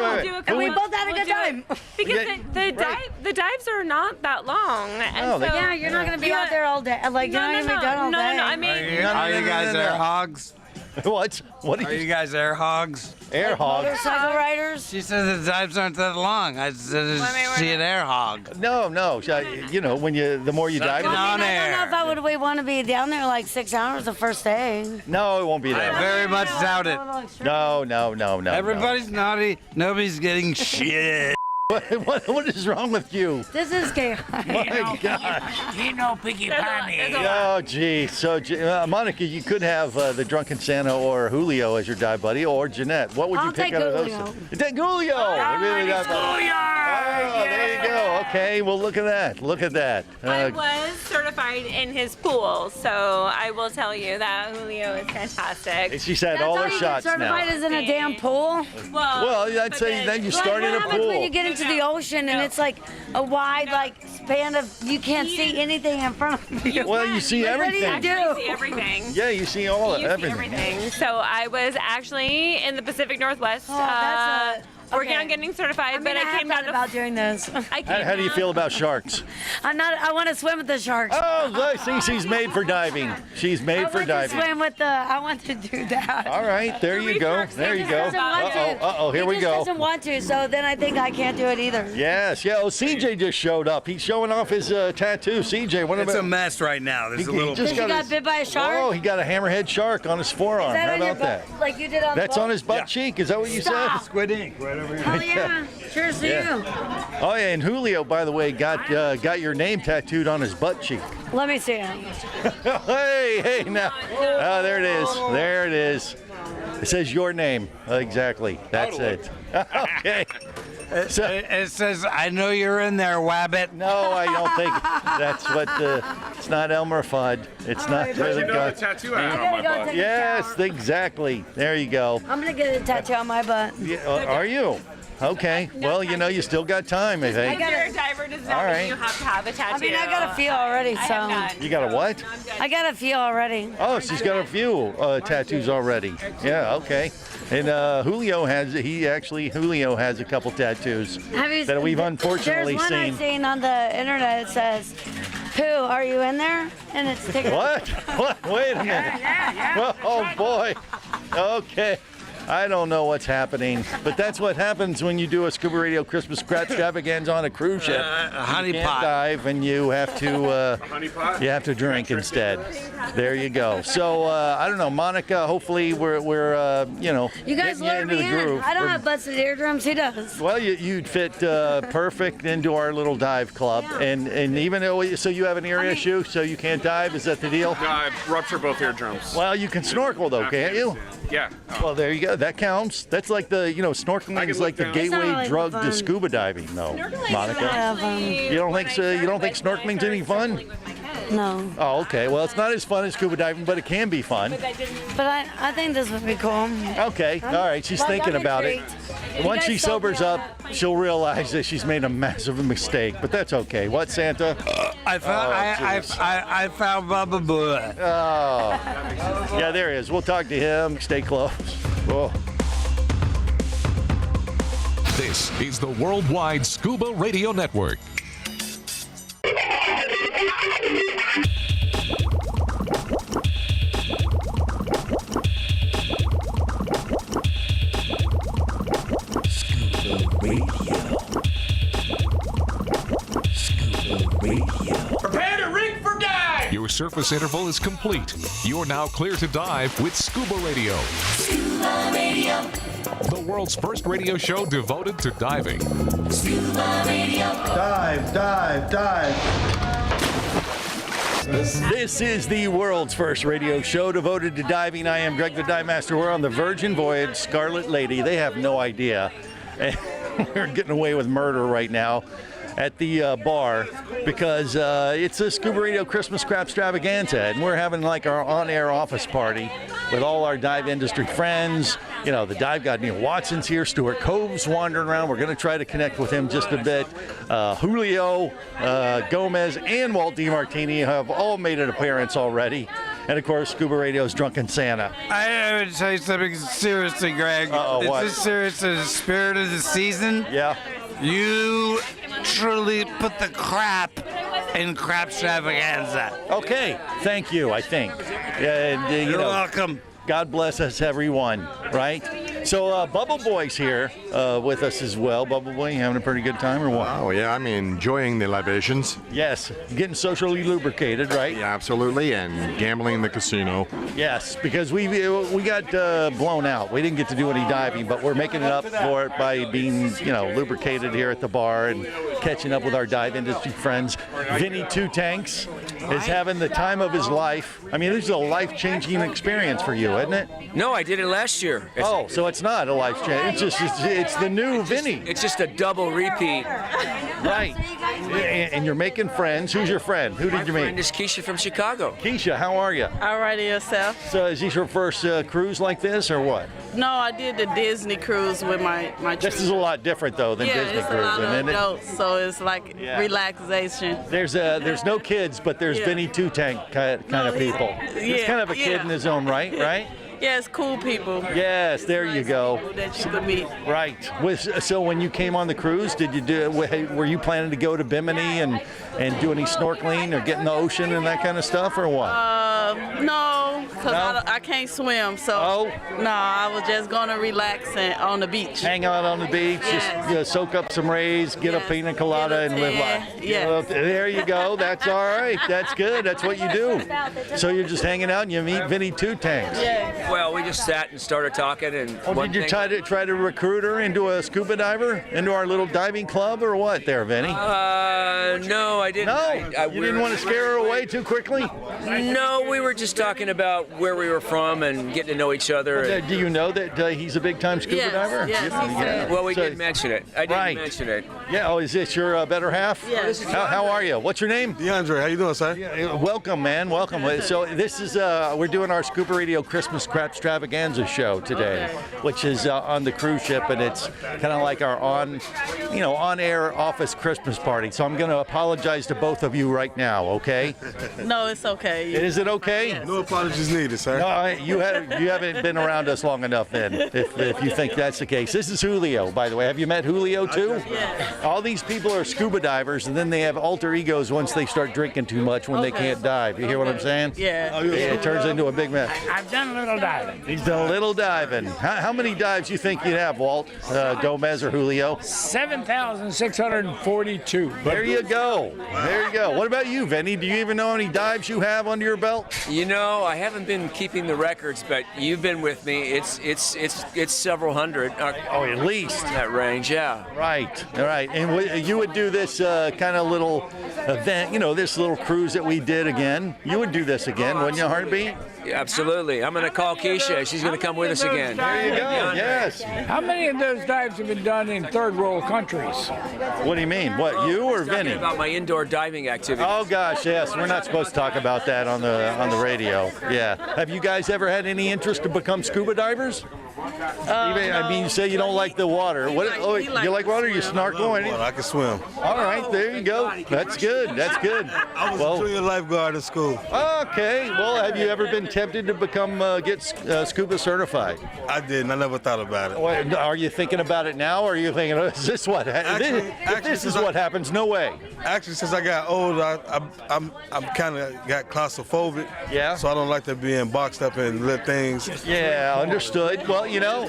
And we both had a good time. Because Yeah, the dives are not that long. And No, they- so, Yeah, you're not gonna be out there all day. Like you're not gonna be done all day. No. I mean, Are you guys air hogs? What? What Are you guys air hogs? Air hog? Motorcycle riders. She said the dives aren't that long. I said, is she an air hog? No. You know, the more you dive. Sucking on I don't air. know if I would want to be down there like 6 hours the first day. No, it won't be I that. very much doubt it. No. Everybody's naughty. Nobody's getting shit. What is wrong with you? This is chaos. My gosh. He no piggy panny. Oh, gee. So, Monica, you could have the Drunken Santa or Julio as your dive buddy, or Jeanette. What would you I'll pick take out of those? Julio. You take Julio. Really dive buddy. Oh, there you go. Okay, well, look at that. I was certified in his pool, so I will tell you that Julio is fantastic. She's had all her shots certified now. is in a damn pool. Well, I'd say then you start in a What happens when you pool. get into the ocean and it's like a wide span of you can't see anything in front of you? Well, you see Like, everything. What do you You do? see everything. Yeah, you see all You see everything. everything. So I was actually in the Pacific Northwest working on getting certified, but I came down to about doing this. How do you feel about sharks? I want to swim with the sharks. Oh, look, see, she's made for diving. She's made for diving. Swim with I want to do that. All right, there you go. There you go. Doesn't want to. Uh-oh, here He we just go. doesn't want to, so then I think I can't do it either. Yes, yeah. Oh, CJ just showed up. He's showing off his tattoo. CJ, what It's about? a mess right now. There's a little. just You got bit by a shark? Oh, he got a hammerhead shark on his forearm. Is that How on your about that? butt, like you did on That's the on his butt cheek. Is that what you Stop. said? Squid ink right over here. Oh yeah. Cheers to Yeah. you. Oh yeah, and Julio, by the way, got your name tattooed on his butt cheek. Let me see it. hey, now. Oh, there it is. There it is. It says your name. Exactly. That's it. Okay. So, It says, I know you're in there, Wabbit. no, I don't think that's what. It's not Elmer Fudd. It's not really you know good. the tattoo I had on my butt. Take a Yes, exactly. There you go. I'm gonna get a tattoo on my butt. Yeah, are you? Okay. Well, you still got time, I think. If you're a diver, does not All right. mean you have to have a tattoo. I mean, I got a few already, I so. have none. You got a what? I got a few already. Oh, she's got a few tattoos already. Yeah, okay. And Julio has a couple tattoos Have you, that we've unfortunately there's one seen. I've seen on the internet. It says, "Pooh, are you in there?" And it's taken. What? What? Wait a minute. Yeah. Oh boy. Okay. I don't know what's happening, but that's what happens when you do a Scuba Radio Christmas Crapstravaganza on a cruise ship. Honey you can't pot. dive, and you have to drink instead. There you go. So I don't know, Monica. Hopefully we're You guys getting you lure into me the in. groove. I don't have busted eardrums. He does. Well, you'd fit perfect into our little dive club, and even though so you have an ear issue, so you can't dive. Is that the deal? No, I ruptured both eardrums. Well, you can snorkel though, can't you? Yeah. Well, there you go. That counts. That's like snorkeling is like the gateway drug to scuba diving, though, Monica. You don't think so? You don't think snorkeling's any fun? No. Oh, okay. Well, it's not as fun as scuba diving, but it can be fun. But I think this would be cool. Okay. All right. She's thinking about it. Once she sobers up, she'll realize that she's made a massive mistake. But that's okay. What, Santa? I found Bubba Boy. Oh. Yeah, there he is. We'll talk to him. Stay close. Oh. This is the Worldwide Scuba Radio Network. Scuba Radio. Scuba Radio. Prepare to rig for dive! Your surface interval is complete. You're now clear to dive with Scuba Radio. Scuba Radio. The world's first radio show devoted to diving. Scuba Radio. Dive, dive, dive. This is the world's first radio show devoted to diving. I am Greg the Dive Master. We're on the Virgin Voyage Scarlet Lady. They have no idea. We're getting away with murder right now at the bar because it's a Scuba Radio Christmas Crapstravaganza, and we're having like our on-air office party with all our dive industry friends. The dive god Neil Watson's here. Stuart Cove's wandering around. We're going to try to connect with him just a bit. Julio Gomez and Walt DiMartini have all made an appearance already. And of course, Scuba Radio's Drunken Santa. I have to tell you something seriously, Greg. Uh-oh, what? This is serious as the spirit of the season. Yeah. You truly put the crap in Crapstravaganza. Okay, thank you, I think. You're welcome. God bless us, everyone, right? So Bubble Boy's here with us as well. Bubble Boy, you having a pretty good time or what? Oh, yeah, I'm enjoying the libations. Yes, getting socially lubricated, right? Yeah, absolutely, and gambling in the casino. Yes, because we got blown out. We didn't get to do any diving, but we're making it up for it by being, lubricated here at the bar and catching up with our dive industry friends. Vinny Two Tanks is having the time of his life. I mean, this is a life-changing experience for you, isn't it? No, I did it last year. Oh, so it's not a life change. It's the new Vinny. It's just a double repeat. Right. And you're making friends. Who's your friend? Who did you meet? My friend is Keisha from Chicago. Keisha, how are you? All right, yourself? So is this your first cruise like this or what? No, I did the Disney cruise with my This is a lot different though than Disney it's cruising, a lot of isn't it? adults, so it's like relaxation. There's no kids, but there's Vinny Two Tank kind of people. It's kind of a kid in his own right, right? Yes, cool people. Yes, there you go. That you could meet. Right. So when you came on the cruise, were you planning to go to Bimini and do any snorkeling or get in the ocean and that kind of stuff, or what? No, because I can't swim. So no, I was just gonna relax on the beach. Hang out on the beach, just soak up some rays, get a pina colada, and live life. Yeah. There you go. That's all right. That's good. That's what you do. So you're just hanging out and you meet Vinny Two Tanks. Yeah. Well, we just sat and started talking, and did you try to recruit her into a scuba diver, into our little diving club, or what? There, Vinny. No, I didn't. No, you didn't want to scare her away too quickly? No, we were just talking about where we were from and getting to know each other. Do you know that he's a big-time scuba diver? Yes, he said. Well, we didn't mention it. I didn't mention it. Yeah. Oh, is this your better half? Yes. How are you? What's your name? DeAndre. How you doing, sir? Yeah, welcome, man. Welcome. So this is we're doing our ScubaRadio Christmas Crapstravaganza show today, which is on the cruise ship, and it's kind of like our on-air office Christmas party. So I'm going to apologize to both of you right now. Okay? No, it's okay. Is it okay? Yes. No apologies needed, sir. No, you haven't been around us long enough then, if you think that's the case. This is Julio, by the way. Have you met Julio too? Yes. All these people are scuba divers, and then they have alter egos once they start drinking too much when they can't dive. You hear what I'm saying? Yeah. It turns into a big mess. I've done a little diving. He's done a little diving. How many dives do you think you'd have, Walt, Gomez, or Julio? 7,642. There you go. There you go. What about you, Vinny? Do you even know how many dives you have under your belt? You know, I haven't been keeping the records, but you've been with me. It's several hundred. Oh, at least that range, yeah. Right. All right. And you would do this kind of little event, this little cruise that we did again. You would do this again, wouldn't you, Heartbeat? Yeah, absolutely. I'm going to call Keisha. She's going to come with us again. There you go. Yes. How many of those dives have been done in third world countries? What do you mean? What, you or Vinny? About my indoor diving activity. Oh gosh, yes. We're not supposed to talk about that on the radio. Yeah. Have you guys ever had any interest to become scuba divers? I mean, you say you don't like the water. You like water? You snorkel? I can swim. All right, there you go. That's good. That's good. I was a junior lifeguard at school. Okay. Well, have you ever been tempted to get scuba certified? I didn't. I never thought about it. Well, are you thinking about it now, or are you thinking, is this what? This is what happens? No way. Actually, since I got older, I'm kind of got claustrophobic. Yeah. So I don't like to be boxed up in little things. Yeah, understood. Well, you know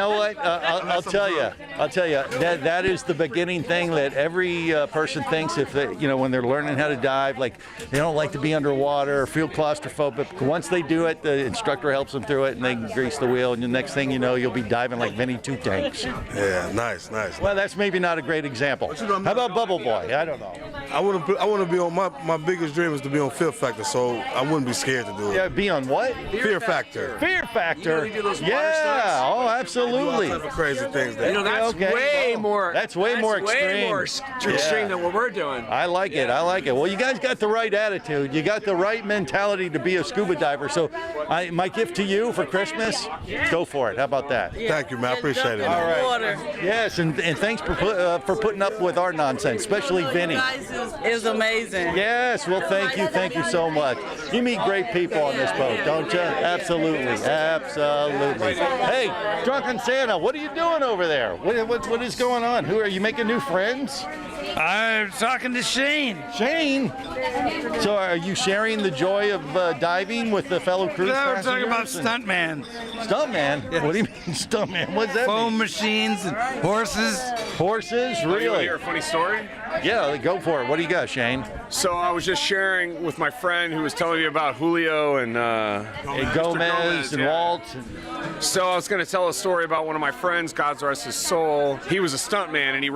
what? I'll tell you. That is the beginning thing that every person thinks if they, when they're learning how to dive, like they don't like to be underwater or feel claustrophobic. Once they do it, the instructor helps them through it, and they grease the wheel, and the next thing you know, you'll be diving like Vinny Two Tanks. Yeah, nice. Well, that's maybe not a great example. How about Bubble Boy? I don't know. I want to be on my biggest dream is to be on Fear Factor, so I wouldn't be scared to do it. Yeah, be on what? Fear Factor. Fear Factor. You know, they do those water Yeah. Oh, absolutely. All type of crazy things. That's way more. That's way more extreme. Way more extreme than what we're doing. I like it. Well, you guys got the right attitude. You got the right mentality to be a scuba diver. So, my gift to you for Christmas, go for it. How about that? Thank you, man. I appreciate it. All right. Water. Yes, and thanks for putting up with our nonsense, especially Vinny. You guys is amazing. Yes. Well, thank you so much. You meet great people on this boat, don't you? Absolutely. Hey, Drunken Santa, what are you doing over there? What is going on? Who are you making new friends? I'm talking to Shane. Shane? So are you sharing the joy of diving with the fellow cruise passengers? We're talking about stuntman. Stuntman? Yes. What do you mean stuntman? What's that Foam mean? machines and horses. Horses? You want to Really? hear a funny story? Yeah, go for it. What do you got, Shane? So I was just sharing with my friend who was telling me about Julio and Gomez and Walt. So I was going to tell a story about one of my friends, God rest his soul. He was a stuntman, and he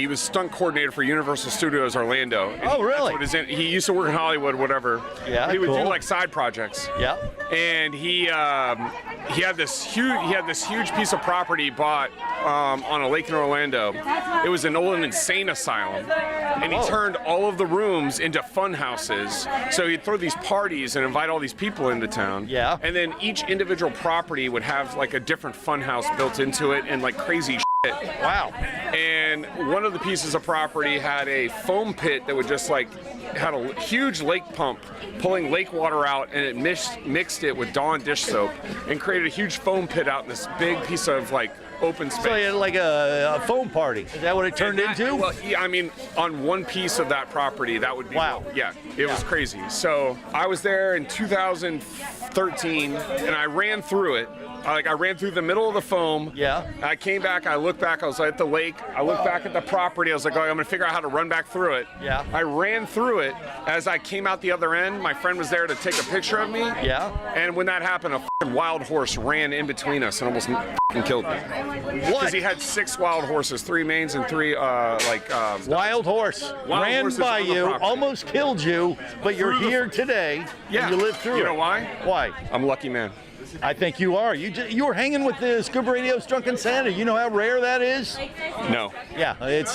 was stunt coordinator for Universal Studios Orlando. Oh, really? He used to work in Hollywood, whatever. Yeah, he would cool. do like side projects. Yeah. And he had this huge piece of property he bought on a lake in Orlando. It was an old insane asylum, and he turned all of the rooms into fun houses. So he'd throw these parties and invite all these people into town. Yeah. And then each individual property would have like a different fun house built into it and like crazy shit. Wow. And one of the pieces of property had a foam pit that would just had a huge lake pump pulling lake water out, and it mixed it with Dawn dish soap and created a huge foam pit out in this big piece of open space. So you had like a foam party. Is that what it turned into? Well, yeah, I mean, on one piece of that property, that would be. Wow. Yeah, it was crazy. So I was there in 2013, and I ran through it. I ran through the middle of the foam. Yeah. I came back. I looked back. I was at the lake. I looked back at the property. I was like, oh, I'm gonna figure out how to run back through it. Yeah. I ran through it. As I came out the other end, my friend was there to take a picture of me. Yeah. And when that happened, a f***ing wild horse ran in between us and almost f***ing killed me. Because he had 6 wild horses, 3 mains and 3 wild horse ran by you, almost killed you, but you're here today. Yeah. And you lived through it. You know why? Why? I'm a lucky man. I think you are. You were hanging with the Scuba Radio's Drunken Santa. You know how rare that is? No. Yeah, it's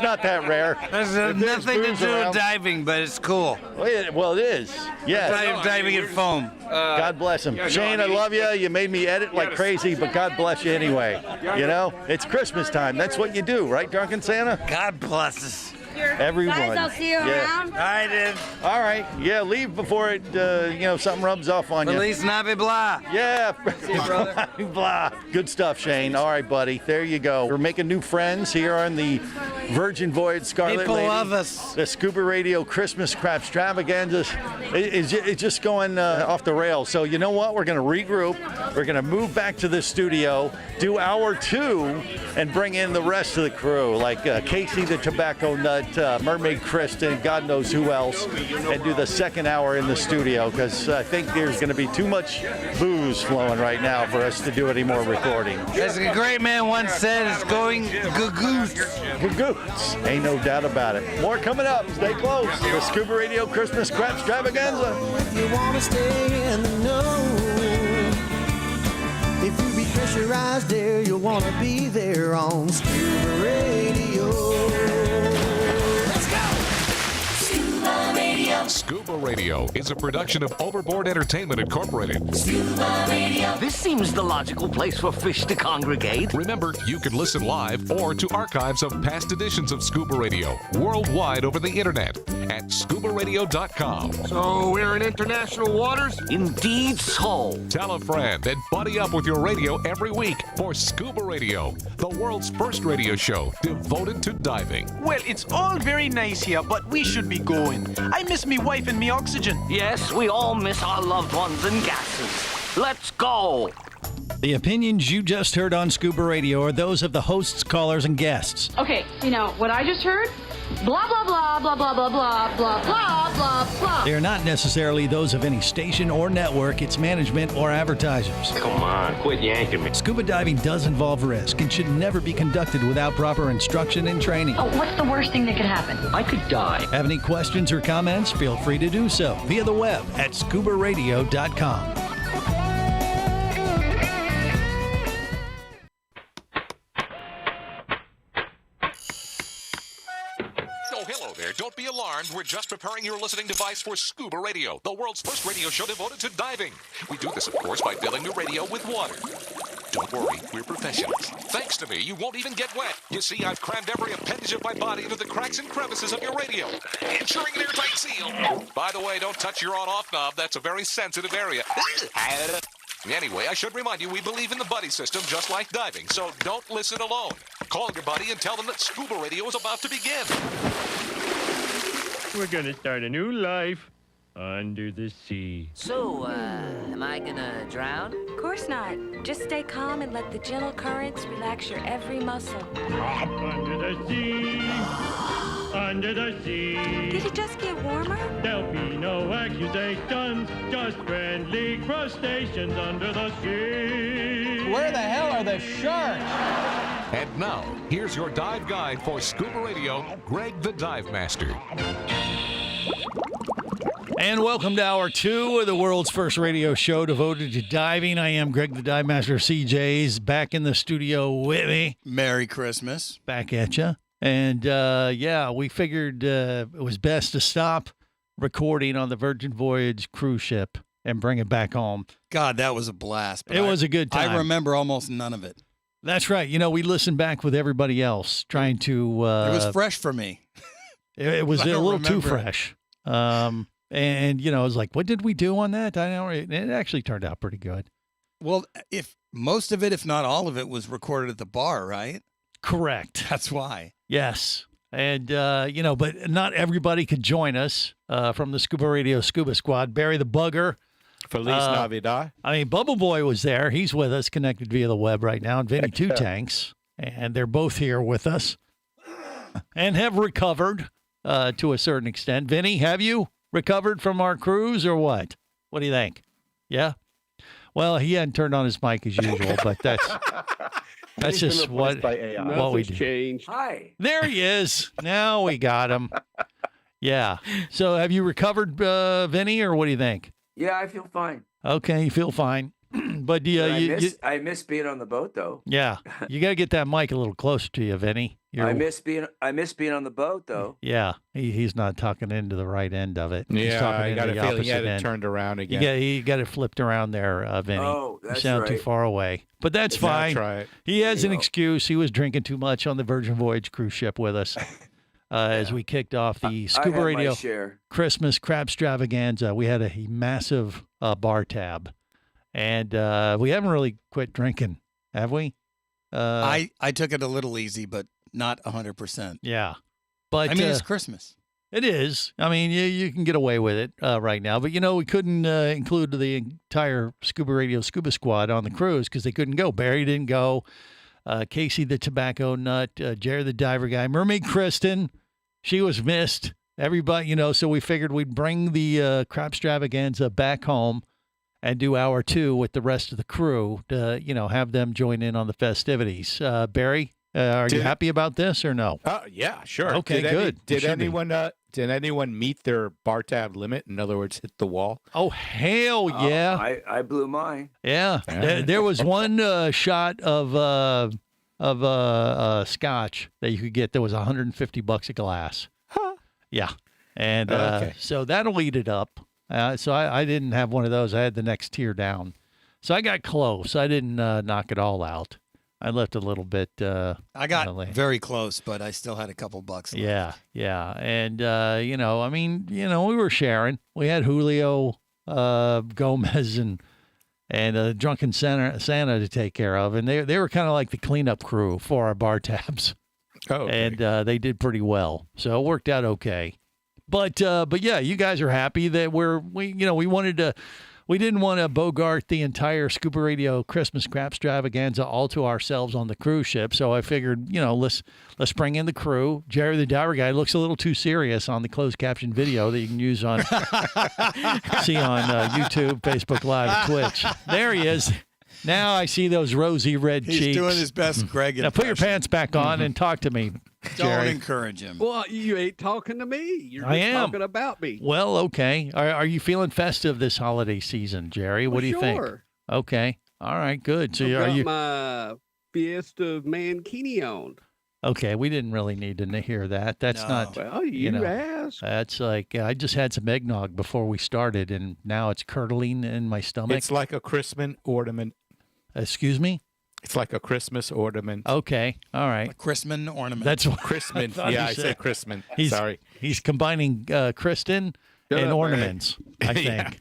not that rare. There's nothing to do with diving, but it's cool. Well, it is. Yes. Diving in foam. God bless him. Shane, I love you. You made me edit like crazy, but God bless you anyway. You know, it's Christmas time. That's what you do, right, Drunken Santa? God bless us. Everyone. Guys, I'll see you around. I did. All right. Yeah, leave before it, something rubs off on you. Feliz Navidad. Yeah. See you, brother. Blah. Good stuff, Shane. All right, buddy. There you go. We're making new friends here on the Virgin Voyage Scarlet People Lady. love us. The Scuba Radio Christmas Crapstravaganza is just going off the rails. So you know what? We're going to regroup. We're going to move back to the studio, do hour 2, and bring in the rest of the crew, like Casey the Tobacco Nut, Mermaid Kristen, God knows who else, and do the second hour in the studio, because I think there's going to be too much booze flowing right now for us to do any more recording. As a great man once said, it's going gagoots. Gagoots. Ain't no doubt about it. More coming up. Stay close. The Scuba Radio Christmas Crapstravaganza. You want to stay in the know. If you be pressurized there, you'll want to be there on Scuba Radio. Let's go! Scuba Radio. Scuba Radio is a production of Overboard Entertainment Incorporated. Scuba Radio. This seems the logical place for fish to congregate. Remember, you can listen live or to archives of past editions of Scuba Radio worldwide over the internet at ScubaRadio.com. So we're in international waters? Indeed so. Tell a friend and buddy up with your radio every week for Scuba Radio, the world's first radio show devoted to diving. Well, it's all very nice here, but we should be going. I miss me wife and me oxygen. Yes, we all miss our loved ones and gases. Let's go. The opinions you just heard on Scuba Radio are those of the hosts, callers, and guests. Okay, what I just heard? Blah, blah, blah, blah, blah, blah, blah, blah, blah, blah, blah. They are not necessarily those of any station or network, its management, or advertisers. Come on, quit yanking me. Scuba diving does involve risk and should never be conducted without proper instruction and training. Oh, what's the worst thing that could happen? I could die. Have any questions or comments? Feel free to do so via the web at ScubaRadio.com. Don't be alarmed. We're just preparing your listening device for Scuba Radio, the world's first radio show devoted to diving. We do this, of course, by filling your radio with water. Don't worry, we're professionals. Thanks to me, you won't even get wet. You see, I've crammed every appendage of my body into the cracks and crevices of your radio, ensuring an airtight seal. By the way, don't touch your on-off knob. That's a very sensitive area. Anyway, I should remind you, we believe in the buddy system just like diving, so don't listen alone. Call your buddy and tell them that Scuba Radio is about to begin. We're gonna start a new life under the sea. So, am I gonna drown? Of course not. Just stay calm and let the gentle currents relax your every muscle. Under the sea, under the sea. Did it just get warmer? There'll be no accusations, just friendly crustaceans under the sea. Where the hell are the sharks? And now, here's your dive guide for Scuba Radio, Greg the Dive Master. And welcome to Hour 2 of the world's first radio show devoted to diving. I am Greg the Dive Master. CJ's back in the studio with me. Merry Christmas. Back at you. And, we figured it was best to stop recording on the Virgin Voyage cruise ship and bring it back home. God, that was a blast. It was a good time. I remember almost none of it. That's right. We listened back with everybody else trying to... it was fresh for me. It was a little too fresh. And, it was like, what did we do on that? I know it actually turned out pretty good. Well, if most of it, if not all of it, was recorded at the bar, right? Correct. That's why. Yes. And, but not everybody could join us from the Scuba Radio Scuba Squad. Barry the Bugger Feliz Navidad. I mean, Bubble Boy was there. He's with us, connected via the web right now, and Vinny Two Tanks. And they're both here with us and have recovered to a certain extent. Vinny, have you recovered from our cruise or what? What do you think? Yeah? Well, he hadn't turned on his mic as usual, but that's just what we do. Changed. Hi. There he is. Now we got him. Yeah. So have you recovered, Vinny, or what do you think? Yeah, I feel fine. Okay, you feel fine. But I miss being on the boat, though. Yeah, you got to get that mic a little closer to you, Vinny. I miss being on the boat, though. Yeah, he's not talking into the right end of it. He's Yeah, talking I got into a the feeling he had opposite it end. turned around again. You got it flipped around there, Vinny. Oh, you that's sound too right. far away. But that's fine. That's right. He has an excuse. He was drinking too much on the Virgin Voyage cruise ship with us as we kicked off the Scuba Radio my share. Christmas Crapstravaganza. We had a massive bar tab. And we haven't really quit drinking, have we? I took it a little easy, but not 100%. Yeah. But I mean, it's Christmas. It is. I mean, you can get away with it right now. But, we couldn't include the entire Scuba Radio Scuba Squad on the cruise because they couldn't go. Barry didn't go. Casey the Tobacco Nut, Jerry the Diver Guy, Mermaid Kristen, she was missed. Everybody, so we figured we'd bring the Crapstravaganza back home and do hour 2 with the rest of the crew to, have them join in on the festivities. Barry, are you happy about this or no? Yeah, sure. Okay, good. Did anyone meet their bar tab limit? In other words, hit the wall? Oh, hell yeah. I blew mine. Yeah. There was one shot of scotch that you could get that was $150 a glass. Huh. Yeah. And Okay. so that'll eat it up. So I didn't have one of those. I had the next tier down. So I got close. I didn't knock it all out. I left a little bit. I got very close, but I still had a couple bucks left. Yeah. And, we were sharing. We had Julio Gomez and Drunken Santa to take care of. And they were kind of like the cleanup crew for our bar tabs. Oh, okay. And they did pretty well. So it worked out okay. But yeah, you guys are happy that we didn't want to bogart the entire Scuba Radio Christmas Crapstravaganza all to ourselves on the cruise ship. So I figured, let's bring in the crew. Jerry the Diver Guy looks a little too serious on the closed caption video that you can use on see on YouTube, Facebook Live, and Twitch. There he is. Now I see those rosy red cheeks. He's doing his best, Greg. Now put your pants back on and talk to me, Jerry. Don't encourage him. Well, you ain't talking to me. You're I just am. talking about me. Well, okay. Are you feeling festive this holiday season, Jerry? What do you think? Sure. Okay. All right. Good. So I've are got you? my Fiesta Mankini on. Okay. We didn't really need to hear that. That's not. Well, you asked. That's like I just had some eggnog before we started, and now it's curdling in my stomach. It's like a Christmas ornament. Excuse me? It's like a Christmas ornament. Okay. All right. A Christmas ornament. That's what Christmas. I I said Christmas. Sorry. He's combining Kristen and ornaments, I think.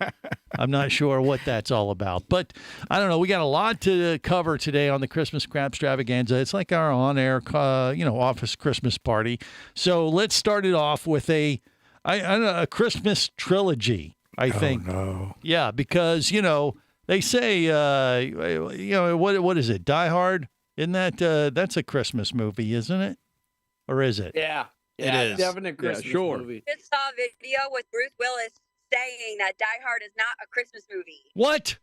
I'm not sure what that's all about. But I don't know. We got a lot to cover today on the Christmas Crapstravaganza. It's like our on-air, office Christmas party. So let's start it off with a Christmas trilogy, I think. Oh, no. Yeah, because, they say, what is it? Die Hard? Isn't that's a Christmas movie, isn't it? Or is it? Yeah. It is. Definite Christmas movie. Just saw a video with Bruce Willis saying that Die Hard is not a Christmas movie. What?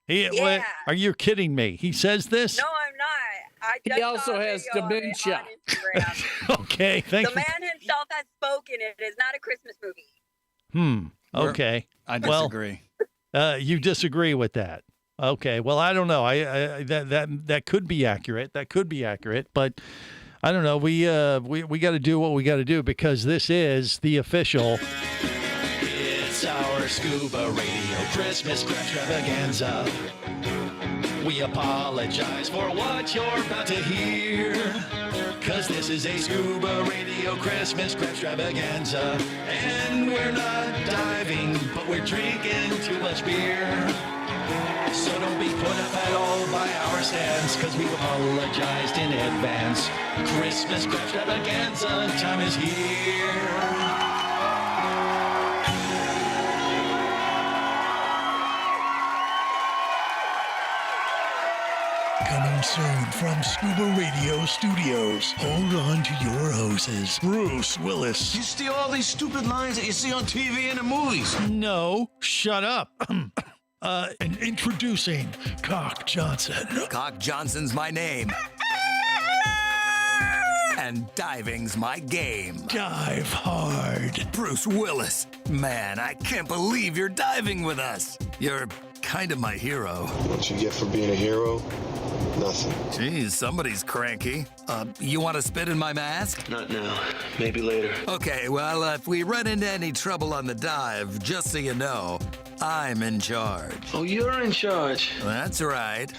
Yeah. Are you kidding me? He says this? No, I'm not. He also has dementia. Okay, thank you. The man himself has spoken. It is not a Christmas movie. Okay. I disagree. You disagree with that? Okay. Well, I don't know. That could be accurate. That could be accurate, but I don't know. We got to do what we got to do because this is the official. It's our Scuba Radio Christmas Crapstravaganza. We apologize for what you're about to hear, cause this is a Scuba Radio Christmas Crapstravaganza, and we're not diving, but we're drinking too much beer. So don't be put up at all by our stance, cause we've apologized in advance. Christmas Crapstravaganza time is here. Coming soon from Scuba Radio Studios. Hold on to your hoses. Bruce Willis. You steal all these stupid lines that you see on TV and the movies. No, shut up. And introducing Cock Johnson. Cock Johnson's my name. And diving's my game. Dive hard. Bruce Willis. Man, I can't believe you're diving with us. You're kind of my hero. What you get for being a hero? Nothing. Geez, somebody's cranky. You want to spit in my mask? Not now. Maybe later. Okay, well, if we run into any trouble on the dive, just so you know, I'm in charge. Oh, you're in charge. That's right.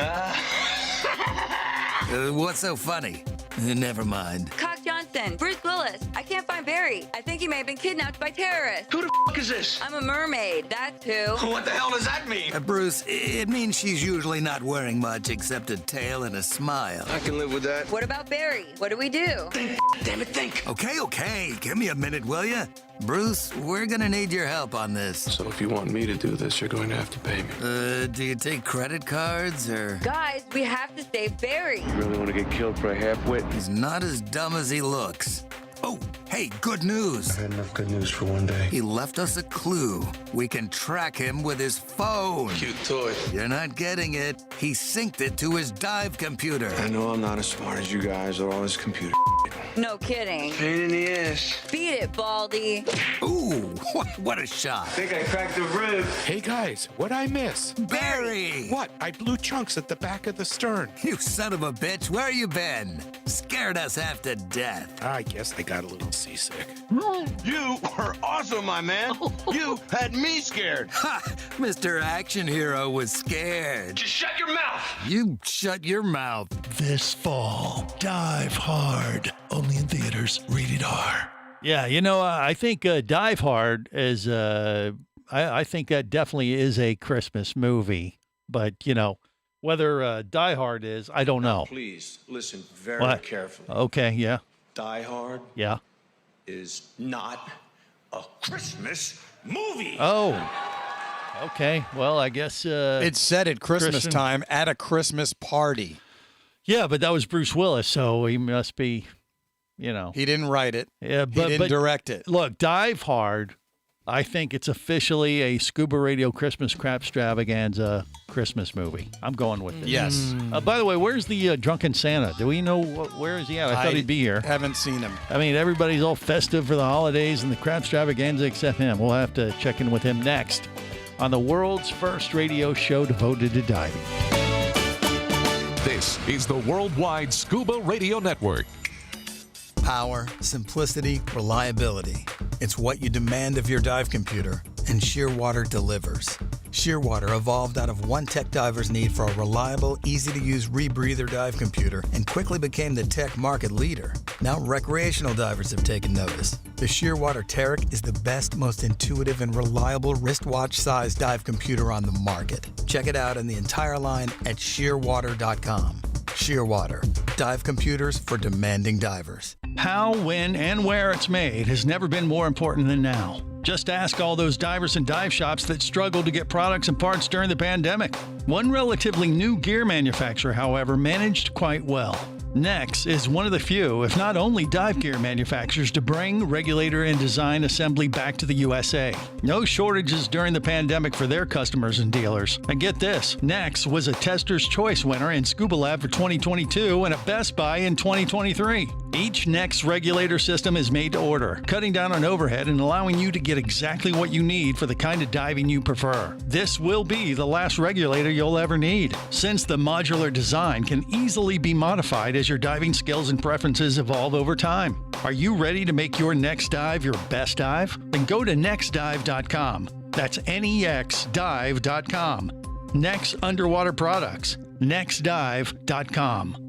What's so funny? Never mind. Cock Johnson, Bruce Willis. I can't find Barry. I think he may have been kidnapped by terrorists. Who the f*** is this? I'm a mermaid. That's who. What the hell does that mean? Bruce, it means she's usually not wearing much except a tail and a smile. I can live with that. What about Barry? What do we do? Think, damn it, think. Okay. Give me a minute, will you? Bruce, we're gonna need your help on this. So if you want me to do this, you're going to have to pay me. Do you take credit cards or? Guys, we have to save Barry. You really want to get killed for a half-wit? He's not as dumb as he looks. Oh, hey, good news. I've had enough good news for one day. He left us a clue. We can track him with his phone. Cute toy. You're not getting it. He synced it to his dive computer. I know I'm not as smart as you guys or all this computer. No kidding. Pain in the ass. Beat it, Baldy. Ooh, what a shot. I think I cracked the rib. Hey, guys, what'd I miss? Barry! What? I blew chunks at the back of the stern. You son of a bitch, where you been? Scared us half to death. I guess I got a little seasick. You were awesome, my man. You had me scared. Ha! Mr. Action Hero was scared. Just shut your mouth. You shut your mouth. This fall, Dive Hard. Only in theaters, rated R. Yeah, I think Dive Hard is, I think that definitely is a Christmas movie. But, whether Die Hard is, I don't know. Please listen very carefully. Okay, yeah. Die Hard Yeah. is not a Christmas movie. Oh. Okay. Well, I guess it's set at Christmas time at a Christmas party. Yeah, but that was Bruce Willis, so he must be, He didn't write it. Yeah, he didn't direct it. Look, Dive Hard, I think it's officially a Scuba Radio Christmas Crapstravaganza Christmas movie. I'm going with it. Yes. By the way, where's the Drunken Santa? Do we know where is he at? I thought he'd be here. Haven't seen him. I mean, everybody's all festive for the holidays and the Crapstravaganza except him. We'll have to check in with him next on the world's first radio show devoted to diving. This is the Worldwide Scuba Radio Network. Power, simplicity, reliability. It's what you demand of your dive computer, and Shearwater delivers. Shearwater evolved out of one tech diver's need for a reliable, easy-to-use rebreather dive computer and quickly became the tech market leader. Now recreational divers have taken notice. The Shearwater Taric is the best, most intuitive, and reliable wristwatch-sized dive computer on the market. Check it out in the entire line at shearwater.com. Shearwater, dive computers for demanding divers. How, when, and where it's made has never been more important than now. Just ask all those divers and dive shops that struggled to get products and parts during the pandemic. One relatively new gear manufacturer, however, managed quite well. Nex is one of the few, if not only, dive gear manufacturers to bring regulator and design assembly back to the USA. No shortages during the pandemic for their customers and dealers. And get this, Nex was a Tester's Choice winner in Scuba Lab for 2022 and a Best Buy in 2023. Each Nex regulator system is made to order, cutting down on overhead and allowing you to get exactly what you need for the kind of diving you prefer. This will be the last regulator you'll ever need, since the modular design can easily be modified as your diving skills and preferences evolve over time. Are you ready to make your next dive your best dive? Then go to nexdive.com. That's nexdive.com. Nex Underwater Products. nexdive.com.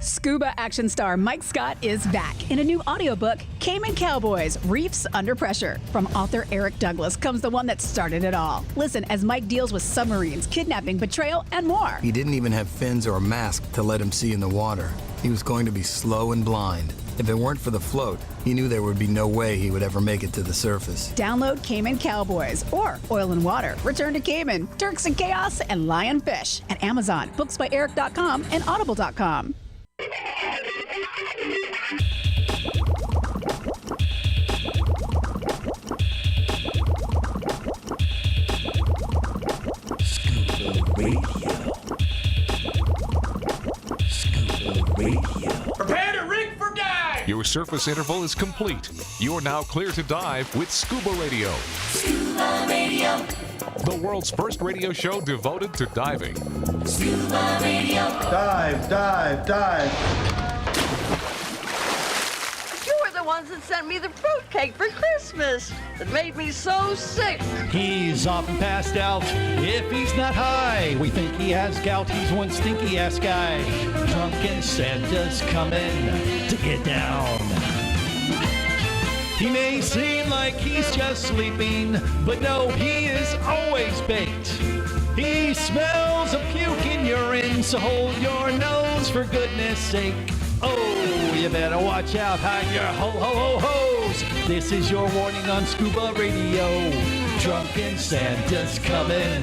Scuba action star Mike Scott is back in a new audiobook, Cayman Cowboys, Reefs Under Pressure. From author Eric Douglas comes the one that started it all. Listen as Mike deals with submarines, kidnapping, betrayal, and more. He didn't even have fins or a mask to let him see in the water. He was going to be slow and blind. If it weren't for the float, he knew there would be no way he would ever make it to the surface. Download Cayman Cowboys or Oil and Water, Return to Cayman, Turks and Chaos, and Lionfish at Amazon, booksbyeric.com, and audible.com. Radio. Prepare to rig for dive! Your surface interval is complete. You're now clear to dive with Scuba Radio. Scuba Radio. The world's first radio show devoted to diving. Scuba Radio. Dive, dive, dive. You were the ones that sent me the fruitcake for Christmas. It made me so sick. He's often passed out if he's not high. We think he has gout. He's one stinky-ass guy. Drunken Santa's coming to get down. He may seem like he's just sleeping, but no, he is always baked. He smells of puke and urine, so hold your nose for goodness sake. Oh, you better watch out, hide your ho-ho-ho-hos. This is your warning on Scuba Radio. Drunken Santa's coming.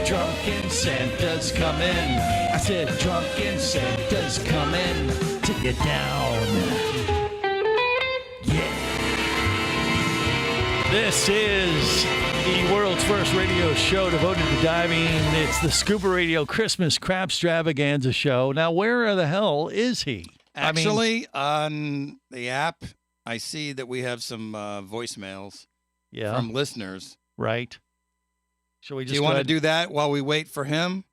Drunken Santa's coming. I said drunken Santa's coming to get down. Yeah. This is the world's first radio show devoted to diving. It's the Scuba Radio Christmas Crapstravaganza show. Now, where the hell is he? Actually, on the app, I see that we have some voicemails from listeners. Right. Shall we just do you want to do that while we wait for him?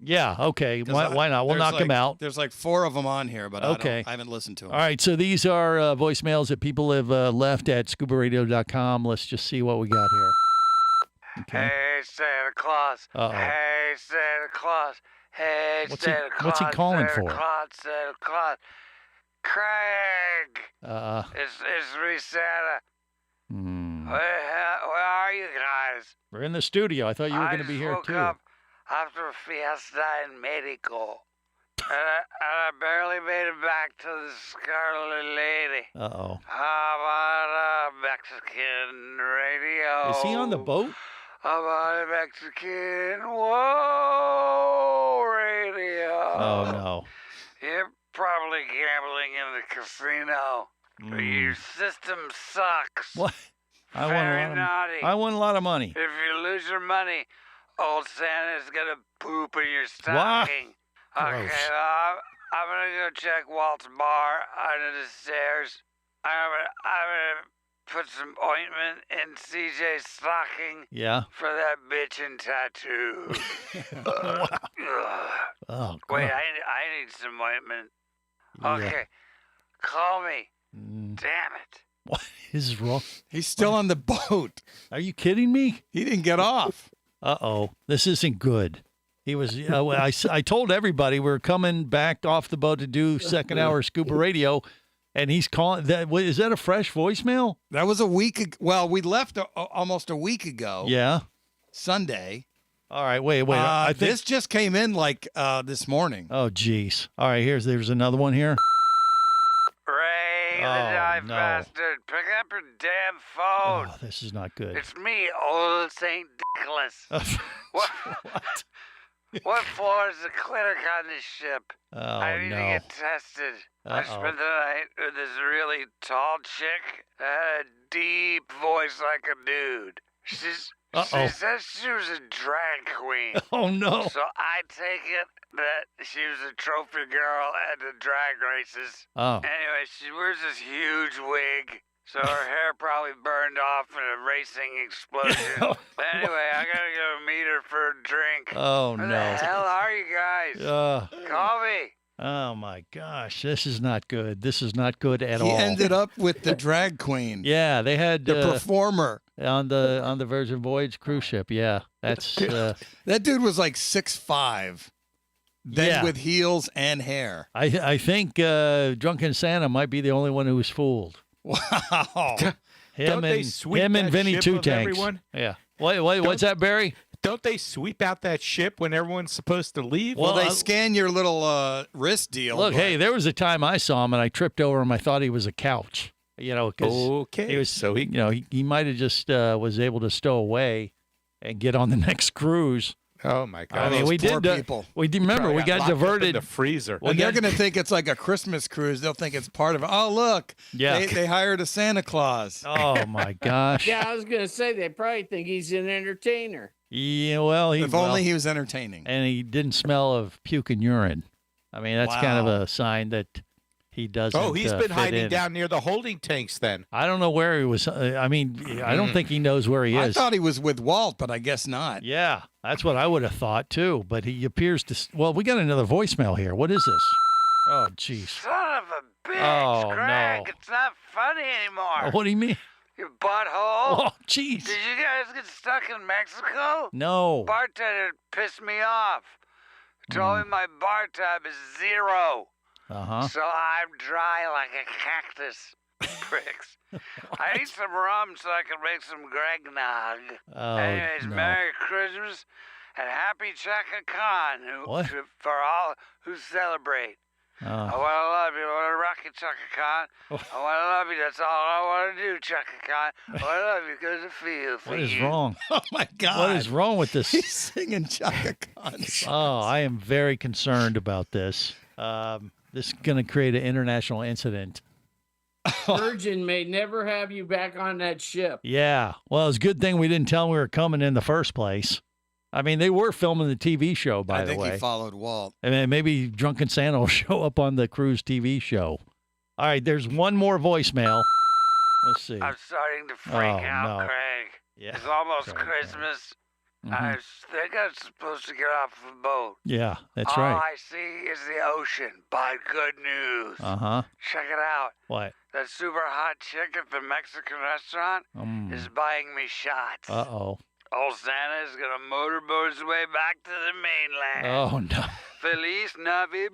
Yeah, okay. Why not? We'll knock him out. There's like 4 of them on here, but I haven't listened to them. All right, so these are voicemails that people have left at ScubaRadio.com. Let's just see what we got here. Okay. Hey, Santa Claus. Uh-oh. Hey, Santa Claus. Hey, Santa Claus. What's he calling Santa for? Claus, Santa Claus. Craig. It's me, Santa. Where are you guys? We're in the studio. I thought you were going to be here, too. I woke up after a fiesta in Mexico. And I barely made it back to the Scarlet Lady. Uh-oh. How about Mexican radio? Is he on the boat? How about Mexican radio? Oh, no. You're probably gambling in the casino. Your system sucks. What? I won a lot of money. If you lose your money, old Santa's gonna poop in your stocking. Okay, I'm gonna go check Walt's bar under the stairs. I'm gonna put some ointment in CJ's stocking. Yeah. For that bitchin' tattoo. Oh, wait, I need some ointment. Okay, call me. Damn it. What is wrong? He's still on the boat. Are you kidding me? He didn't get off. Uh-oh. This isn't good. He was. I told everybody we're coming back off the boat to do second hour Scuba Radio, and he's calling. Is that a fresh voicemail? That was a week ago. Well, we left almost a week ago. Yeah. Sunday. All right. Wait. I think this just came in like this morning. Oh, geez. All right. There's another one here. Ray, the dive bastard. Pick up your damn phone. Oh, this is not good. It's me, old St. Nicholas. What floor is the clinic on this ship? Oh, I need to get tested. I spent the night with this really tall chick that had a deep voice like a dude. She said she was a drag queen. Oh, no. So I take it that she was a trophy girl at the drag races. Oh. Anyway, she wears this huge wig. So her hair probably burned off in a racing explosion. Anyway, I gotta go meet her for a drink. Oh, Where no. the hell are you guys? Call me. Oh, my gosh. This is not good. This is not good at all. He ended up with the drag queen. Yeah, they had the performer on the Virgin Voyage cruise ship. Yeah, that's that dude was like 6'5", then with heels and hair. I think Drunken Santa might be the only one who was fooled. Wow. Him and Vinny Two Tanks. Everyone? Yeah. Wait, what's that, Barry? Don't they sweep out that ship when everyone's supposed to leave? Well, they scan your little wrist deal. Look, but- hey, there was a time I saw him and I tripped over him. I thought he was a couch. Because Okay, he was, so he might have just was able to stow away and get on the next cruise. Oh my God! I mean, we did. We remember we got diverted. In the freezer. Well, they're going to think it's like a Christmas cruise. They'll think it's part of it. Oh, look. Yeah. They hired a Santa Claus. Oh, my gosh. Yeah, I was going to say, they probably think he's an entertainer. Yeah, well, If only he was entertaining. And he didn't smell of puke and urine. I mean, that's kind of a sign that he doesn't. Oh, he's been fit hiding in. down near the holding tanks then. I don't know where he was. I don't think he knows where he is. I thought he was with Walt, but I guess not. Yeah, that's what I would have thought, too. But he appears to. Well, we got another voicemail here. What is this? Oh, jeez. Son of a bitch, Oh, Craig. no. It's not funny anymore. What do you mean? You butthole. Oh, jeez. Did you guys get stuck in Mexico? No. Bartender pissed me off. Told me my bar tab is 0. Uh-huh. So I'm dry like a cactus. Pricks. I need some rum so I can make some Greg Nog. Oh, Anyways, no. Merry Christmas and Happy Chaka Khan What? for all who celebrate. Oh. I want to love you. I want to rock you, Chaka Khan. I want to love you. That's all I want to do, Chaka Khan. I want to love you because I feel for What you. is wrong? Oh, my God. What is wrong with this? He's singing Chaka Khan songs. Oh, I am very concerned about this. This is going to create an international incident. Virgin may never have you back on that ship. Yeah. Well, it's a good thing we didn't tell them we were coming in the first place. I mean, they were filming the TV show, by I the think way. he followed Walt. And then maybe Drunken Santa will show up on the cruise TV show. All right, there's one more voicemail. Let's see. I'm starting to freak Oh, out, no. Craig. Yeah. It's almost Craig, Christmas. Mhm. I think I'm supposed to get off the boat. Yeah, that's All right. I see is the ocean. But good news. Uh-huh. Check it out. What? That super hot chick at the Mexican restaurant is buying me shots. Uh-oh. Old Santa is going to motorboat his way back to the mainland. Oh, no. Feliz Navi.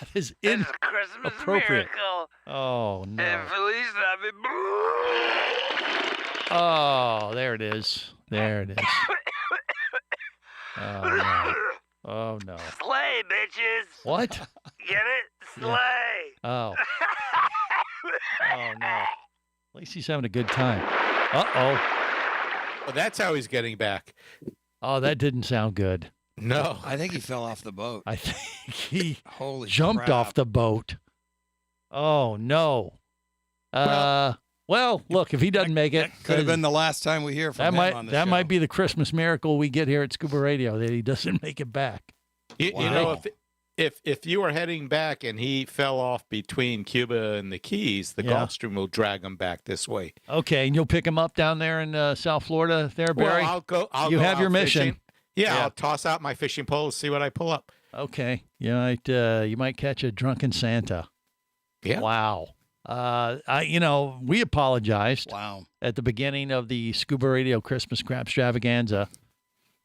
That is It's a Christmas inappropriate. miracle. Oh, no. And Feliz Navi. Oh, there it is. There it is. Oh, no. Oh, no. Slay, bitches. What? Get it? Slay. Oh. Oh, no. At least he's having a good time. Uh-oh. Well, that's how he's getting back. Oh, that didn't sound good. No. I think he fell off the boat. I think he Holy jumped crap. off the boat. Oh, no. Well, look, if he doesn't make it, Could have been the last time we hear from him on the show. that might be the Christmas miracle we get here at Scuba Radio, that he doesn't make it back. You know, if you were heading back and he fell off between Cuba and the Keys, the Yeah. Gulf Stream will drag him back this way. Okay, and you'll pick him up down there in South Florida there, Barry? Well, You go have your out mission. fishing. Yeah, Yeah. I'll toss out my fishing pole, see what I pull up. Okay. You might catch a drunken Santa. Yeah. Wow. We apologized. Wow. At the beginning of the Scuba Radio Christmas Crapstravaganza.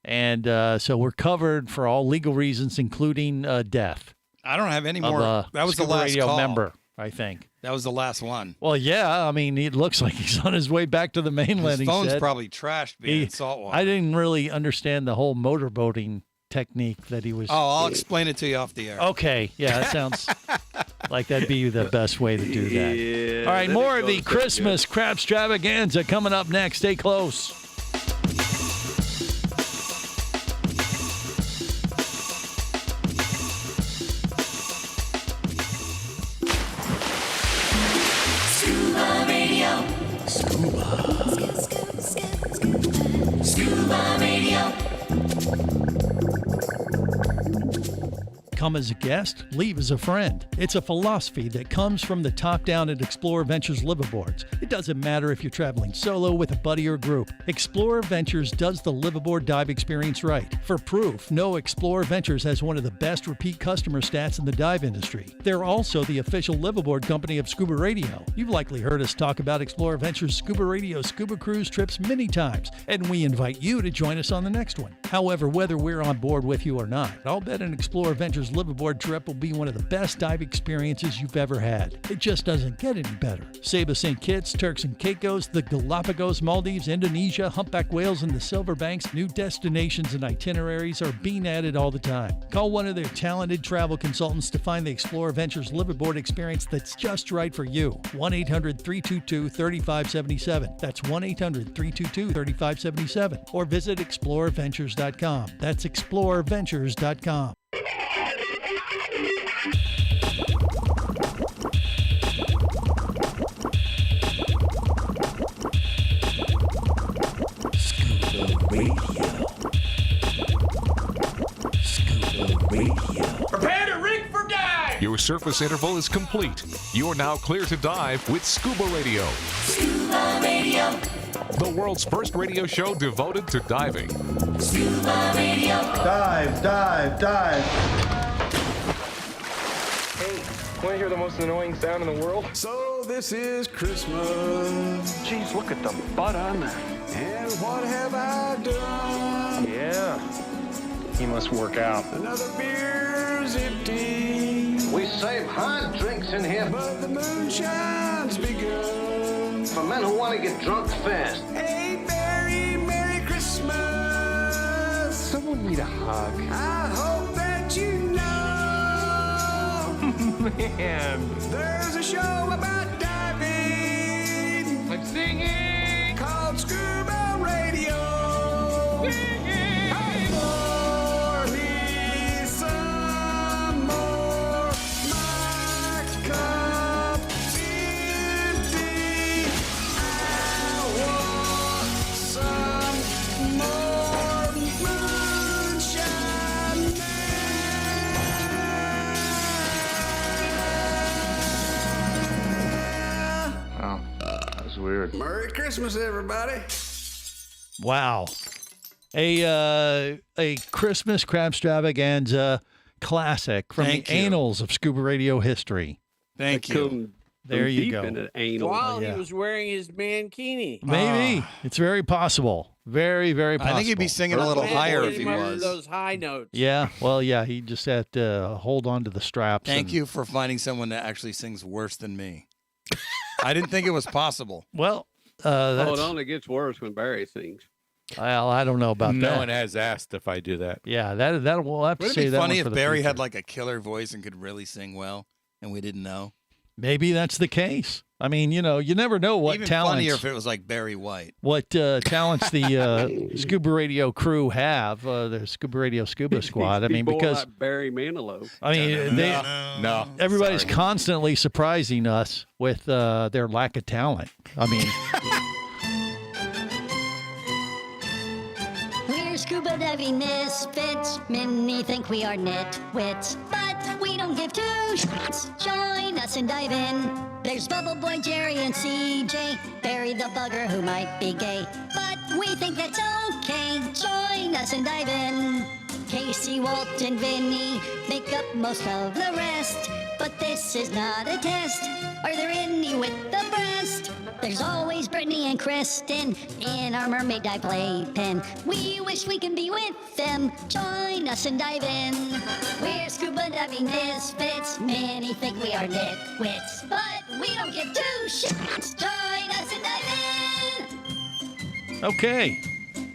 And so we're covered for all legal reasons, including death. I don't have any of more. a That was the Scuba last Radio call. member, I think. That was the last one. Well, yeah. I mean, it looks like he's on his way back to the mainland. His he phone's said. probably trashed being in saltwater. I didn't really understand the whole motorboating technique that he was. Oh, I'll explain it to you off the air. Okay. Yeah, that sounds like that'd be the best way to do that. Yeah, All right, then more it of the goes pretty Christmas Crapstravaganza coming up next. Stay close. Scuba Radio. Scuba Radio. Come as a guest, leave as a friend. It's a philosophy that comes from the top down at Explorer Ventures liveaboards. It doesn't matter if you're traveling solo, with a buddy, or group. Explorer Ventures does the liveaboard dive experience right. For proof, no, Explorer Ventures has one of the best repeat customer stats in the dive industry. They're also the official liveaboard company of Scuba Radio. You've likely heard us talk about Explorer Ventures Scuba Radio scuba cruise trips many times, and we invite you to join us on the next one. However, whether we're on board with you or not, I'll bet an Explorer Ventures liveaboard trip will be one of the best dive experiences you've ever had. It just doesn't get any better. Saba St. Kitts, Turks and Caicos, the Galapagos, Maldives, Indonesia, humpback whales, and the Silver Banks, new destinations and itineraries are being added all the time. Call one of their talented travel consultants to find the Explore Ventures liveaboard experience that's just right for you. 1-800-322-3577. That's 1-800-322-3577. Or visit exploreventures.com. That's exploreventures.com. Prepare to rig for dive! Your surface interval is complete. You're now clear to dive with Scuba Radio. Scuba Radio. The world's first radio show devoted to diving. Scuba Radio. Dive, dive, dive. Hey, want to hear the most annoying sound in the world? So this is Christmas. Jeez, look at the butt on that. And what have I done? Yeah, he must work out. Another beer's empty. We save hard drinks in here, But the moonshine's begun. for men who want to get drunk fast. A very Merry Christmas. Someone need a hug. I hope that you know Man, there's a show about diving I'm singing. called Scuba Radio. Pour me some more. My cup's empty. I want some more moonshine Oh, that was weird. Merry Christmas, everybody. Wow. A Christmas Crapstravaganza classic from Thank the you. annals of Scuba Radio history. Thank you. There you go. While Yeah. he was wearing his mankini. Maybe. It's very possible. Very, very possible. I think he'd be singing a little higher if he was. Those high notes. Yeah. Well, yeah, he just had to hold on to the straps. Thank and- you for finding someone that actually sings worse than me. I didn't think it was possible. Well, Oh, that's, it only gets worse when Barry sings. well, I don't know about No that. one has asked if I do that. Yeah, that we'll have to Would it say be that funny one if for the Barry future. had like a killer voice and could really sing well and we didn't know? Maybe that's the case. I mean, you never know what Even talents. funnier if it was like Barry White. What talents the Scuba Radio crew have, the Scuba Radio Scuba Squad. I mean, People because like Barry Manilow. I mean, No. everybody's Sorry. constantly surprising us with their lack of talent. I mean, We're scuba diving misfits. Many think we are nitwits, but we don't give two shits. Join us and dive in. There's Bubble Boy, Jerry, and CJ. Barry the bugger who might be gay, but we think that's okay. Join us and dive in. Casey, Walt, and Vinny make up most of the rest, but this is not a test. Are there any with the breast? There's always Brittany and Kristen in our mermaid dive playpen. We wish we can be with them. Join us and dive in. We're scuba diving misfits. Many think we are nitwits, but we don't give two shits. Join us and dive in. okay.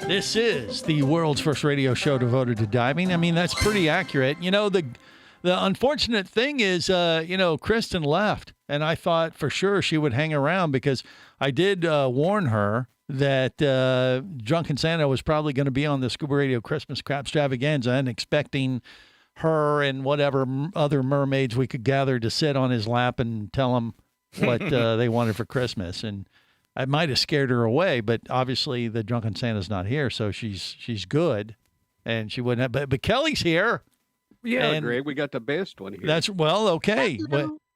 This is the world's first radio show devoted to diving. I mean, that's pretty accurate. The unfortunate thing is, Kristen left, and I thought for sure she would hang around because I did warn her that Drunken Santa was probably going to be on the Scuba Radio Christmas Crapstravaganza, and expecting her and whatever other mermaids we could gather to sit on his lap and tell him what they wanted for Christmas. And I might have scared her away, but obviously the Drunken Santa's not here, so she's good, and she wouldn't have. But Kelly's here. Yeah, And Greg, we got the best one here. That's okay.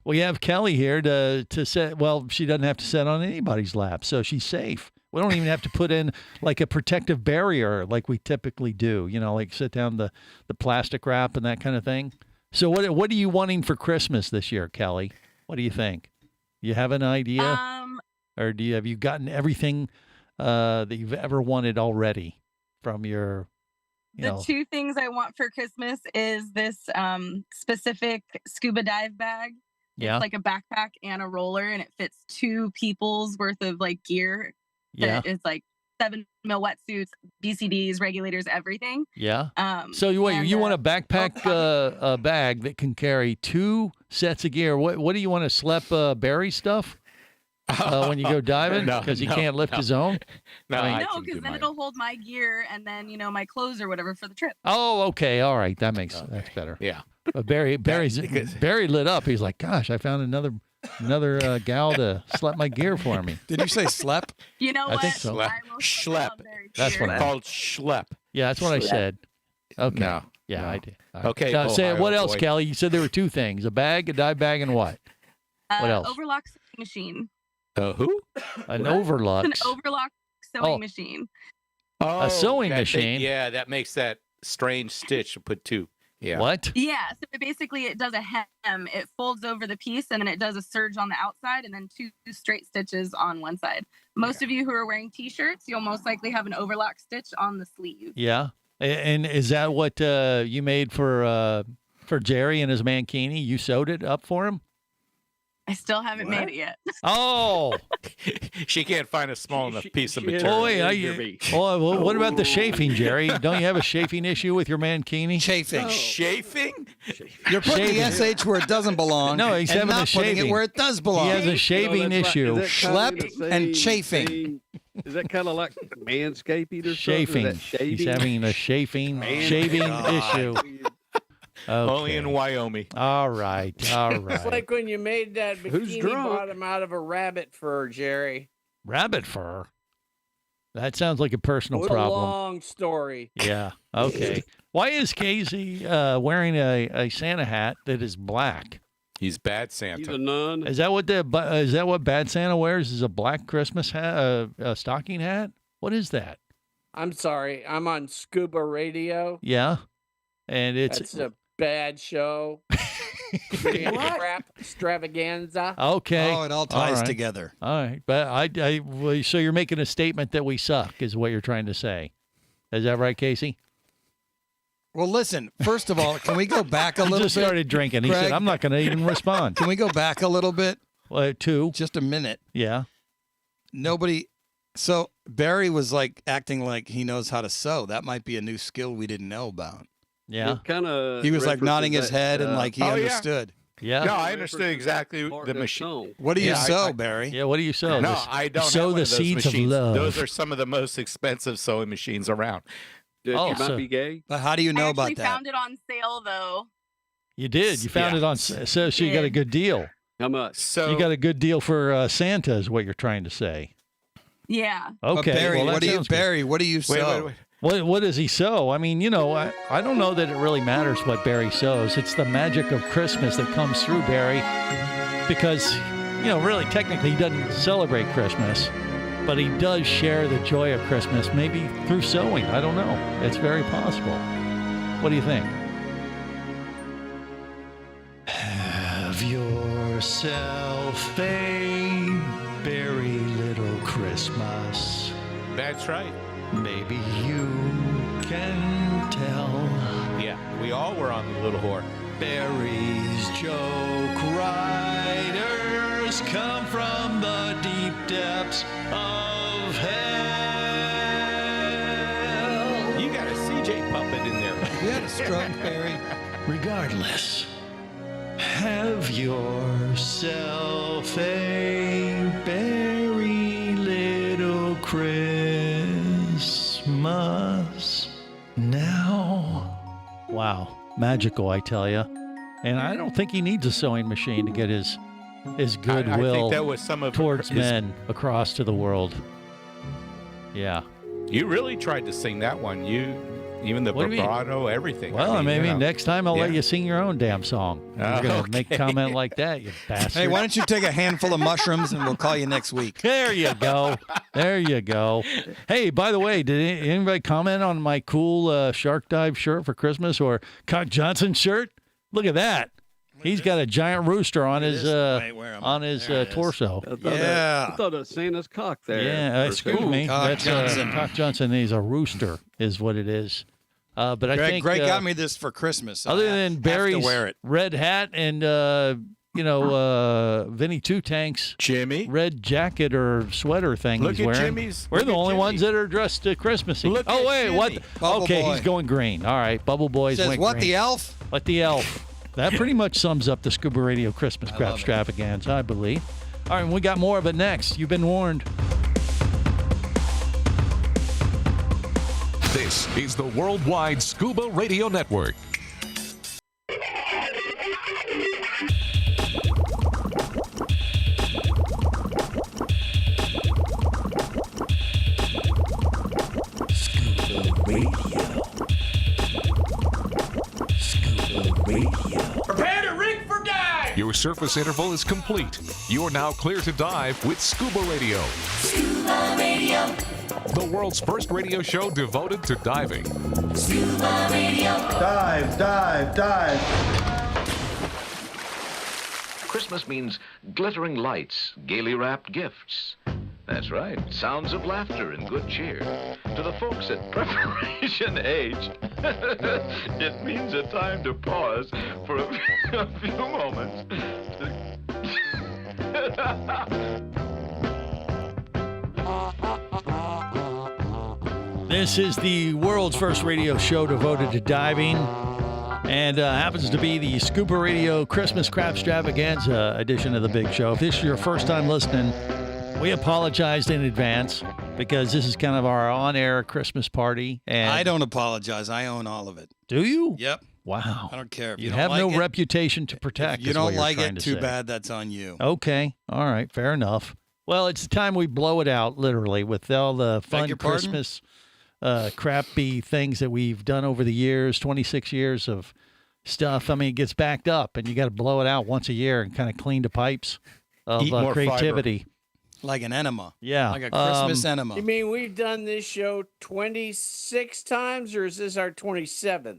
We have Kelly here to sit. Well, she doesn't have to sit on anybody's lap, so she's safe. We don't even have to put in like a protective barrier like we typically do. Like sit down the plastic wrap and that kind of thing. So what are you wanting for Christmas this year, Kelly? What do you think? You have an idea? Or have you gotten everything that you've ever wanted already from your The two things I want for Christmas is this specific scuba dive bag. Yeah. It's like a backpack and a roller, and it fits 2 people's worth of like gear. Yeah. It's like 7 mil wetsuits, BCDs, regulators, everything. Yeah. So you want a backpack a bag that can carry 2 sets of gear. What do you want to schlep Barry stuff when you go diving? Because he can't lift his own? No, because then it'll hold my gear and then, my clothes or whatever for the trip. Oh, okay. All right. That's better. Yeah. But Barry lit up. He's like, gosh, I found another gal to schlep my gear for me. Did you say schlep? You know what? I think so. Schlep. That's what called schlep. Yeah, that's what I said. Okay. No. Yeah, I did. All right. Okay. Now, say Ohio what else, boy. Kelly? You said there were 2 things: a bag, a dive bag, and what? What else? Overlock sewing machine. Who? An overlock. It's an overlock sewing machine. Oh, A sewing that machine? Yeah, that makes that strange stitch to put 2. Yeah. What? Yeah, so basically it does a hem. It folds over the piece and then it does a serge on the outside and then 2 straight stitches on one side. Most of you who are wearing t-shirts, you'll most likely have an overlock stitch on the sleeve. Yeah. And is that what you made for Jerry and his mankini? You sewed it up for him? I still haven't made it yet. Oh. She can't find a small enough piece of material. Oh, wait. What about the chafing, Jerry? Don't you have a chafing issue with your mankini? Chafing. Chafing? You're putting the SH where it doesn't belong. No, he's and having not a putting shaving. it where it does belong. He has a shaving issue. Schlep and chafing. Is that kind of like manscaping or Chafing. something? He's having a shaving issue. Okay. Only in Wyoming. All right. It's like when you made that Who's bikini drunk? bottom out of a rabbit fur, Jerry. Rabbit fur? That sounds like a personal What a problem. long story. Yeah. Okay. Why is Casey wearing a Santa hat that is black? He's bad Santa. He's a nun. Is that what Bad Santa wears? Is a black Christmas hat, a stocking hat? What is that? I'm sorry. I'm on ScubaRadio. Yeah. And That's a bad show. Crapstravaganza. Okay. Oh, it all ties right. together. All right. But so you're making a statement that we suck is what you're trying to say. Is that right, Casey? Well, listen, first of all, can we go back a little bit? He just started drinking. He Craig? said, I'm not going to even respond. Can we go back a little bit? Two. Just a minute. Yeah. So Barry was like acting like he knows how to sew. That might be a new skill we didn't know about. Yeah. He was like nodding his head and like he understood. Yeah. No, I understood exactly the machine. What do you sew, Barry? Yeah, what do you sew? No, I don't sow have one the of those seeds machines. of love. Those are some of the most expensive sewing machines around. You might be gay. But how do you know I about actually that? found it on sale though. You did. You found it on. So you got a good deal. How much? So you got a good deal for Santa, is what you're trying to say. Yeah. Okay. Barry, well, what do you sew? What does he sew? I mean, I don't know that it really matters what Barry sews. It's the magic of Christmas that comes through Barry, because really technically he doesn't celebrate Christmas, but he does share the joy of Christmas, maybe through sewing. I don't know. It's very possible. What do you think? Have yourself a very little Christmas. That's right. Maybe you can tell. Yeah, we all were on the little whore. Barry's joke writers come from the deep depths of hell. You got a CJ puppet in there. You had a stroke, Barry. Regardless, have yourself a very little Christmas now. Wow, magical, I tell you. And I don't think he needs a sewing machine to get his goodwill I think that was some of towards his... men across to the world. Yeah. You really tried to sing that one. Even the What do you mean? vibrato, everything. Well, maybe next time I'll let Yeah. you sing your own damn song. You're going to make a comment like that, you bastard. Hey, why don't you take a handful of mushrooms and we'll call you next week? There you go. There you go. Hey, by the way, did anybody comment on my cool shark dive shirt for Christmas or Cock Johnson shirt? Look at that. He's got a giant rooster on his torso. I thought it was Santa's cock there. Yeah, excuse me. Cock That's Johnson. Cock Johnson. He's a rooster, is what it is. But I think Greg got me this for Christmas. So other I than have Barry's to wear it. red hat and Vinny Two Tanks Jimmy red jacket or sweater thing Look he's at wearing. Jimmy's. We're Look the at only Jimmy. ones that are dressed Christmassy. Look oh at wait, Jimmy. what? Bubble Okay, Boy. he's going green. All right, Bubble Boy's Says went what, green. the elf? What the elf? That pretty much sums up the Scuba Radio Christmas I Crap love it. Extravaganza, I believe. All right, and we got more of it next. You've been warned. This is the Worldwide Scuba Radio Network. Prepare to rig for dive! Your surface interval is complete. You're now clear to dive with Scuba Radio. Scuba Radio. The world's first radio show devoted to diving. Scuba Radio. Dive, dive, dive. Christmas means glittering lights, gaily wrapped gifts. That's right, sounds of laughter and good cheer. To the folks at Preparation Age, it means a time to pause for a few moments. This is the world's first radio show devoted to diving, and happens to be the Scuba Radio Christmas Crap Extravaganza edition of the big show. If this is your first time listening, we apologize in advance because this is kind of our on-air Christmas party. And I don't apologize. I own all of it. Do you? Yep. Wow. I don't care. If You don't have like no it, reputation to protect. If you is what don't you're like trying it, to too say. bad. That's on you. Okay. All right. Fair enough. Well, it's the time we blow it out, literally, with all the fun your pardon? Christmas crappy things that we've done over the years, 26 years of stuff. I mean, it gets backed up, and you got to blow it out once a year and kind of clean the pipes of Eat more creativity. Like an enema. Yeah. Like a Christmas enema. You mean we've done this show 26 times, or is this our 27th?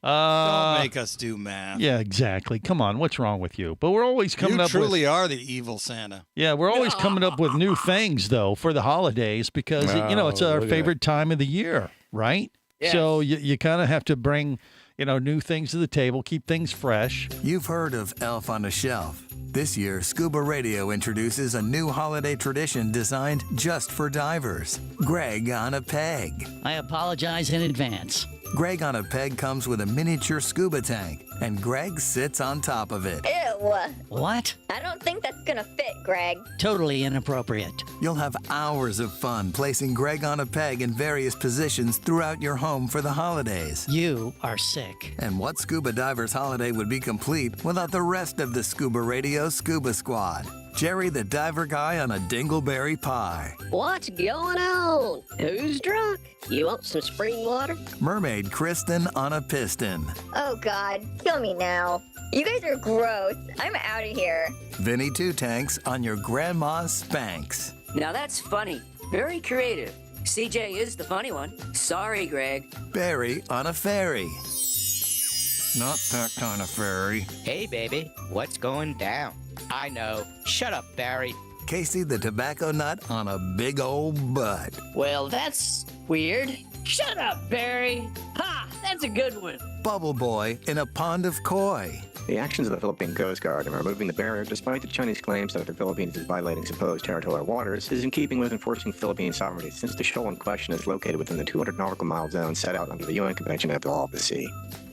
Don't make us do math. Yeah, exactly. Come on, what's wrong with you? But we're always coming You up truly with... are the evil Santa. Yeah, we're always coming up with new things, though, for the holidays because, it's our look at favorite time of the year, right? Yes. So you kind of have to bring, new things to the table, keep things fresh. You've heard of Elf on a Shelf. This year, Scuba Radio introduces a new holiday tradition designed just for divers. Greg on a Peg. I apologize in advance. Greg on a Peg comes with a miniature scuba tank, and Greg sits on top of it. Ew. What? I don't think that's gonna fit, Greg. Totally inappropriate. You'll have hours of fun placing Greg on a peg in various positions throughout your home for the holidays. You are sick. And what scuba diver's holiday would be complete without the rest of the Scuba Radio Scuba Squad? Jerry the diver guy on a dingleberry pie. What's going on? Who's drunk? You want some spring water? Mermaid Kristen on a piston. Oh, God. Kill me now. You guys are gross. I'm out of here. Vinny Two Tanks on your grandma's Spanx. Now that's funny. Very creative. CJ is the funny one. Sorry, Greg. Barry on a ferry. Not that kind of ferry. Hey, baby, what's going down? I know. Shut up, Barry. Casey the tobacco nut on a big old butt. Well, that's weird. Shut up, Barry. Ha! That's a good one. Bubble Boy in a pond of koi. The actions of the Philippine Coast Guard in removing the barrier, despite the Chinese claims that the Philippines is violating supposed territorial waters, is in keeping with enforcing Philippine sovereignty since the shoal in question is located within the 200 nautical mile zone set out under the UN Convention of the Law of the Sea.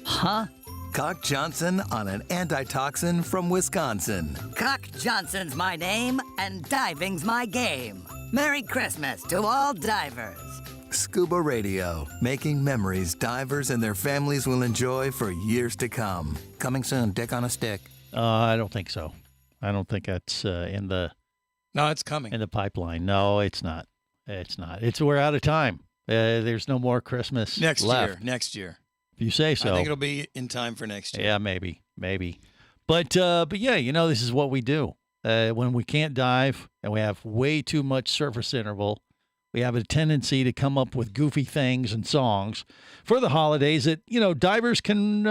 Huh? Cock Johnson on an antitoxin from Wisconsin. Cock Johnson's my name, and diving's my game. Merry Christmas to all divers. Scuba Radio, making memories divers and their families will enjoy for years to come. Coming soon, Dick on a Stick. I don't think so. I don't think that's in the... No, it's coming. In the pipeline. No, it's not. It's not. We're out of time. There's no more Christmas Next left. year. If you say so. I think it'll be in time for next year. Yeah, maybe. But yeah, this is what we do. When we can't dive and we have way too much surface interval, we have a tendency to come up with goofy things and songs for the holidays that, divers can,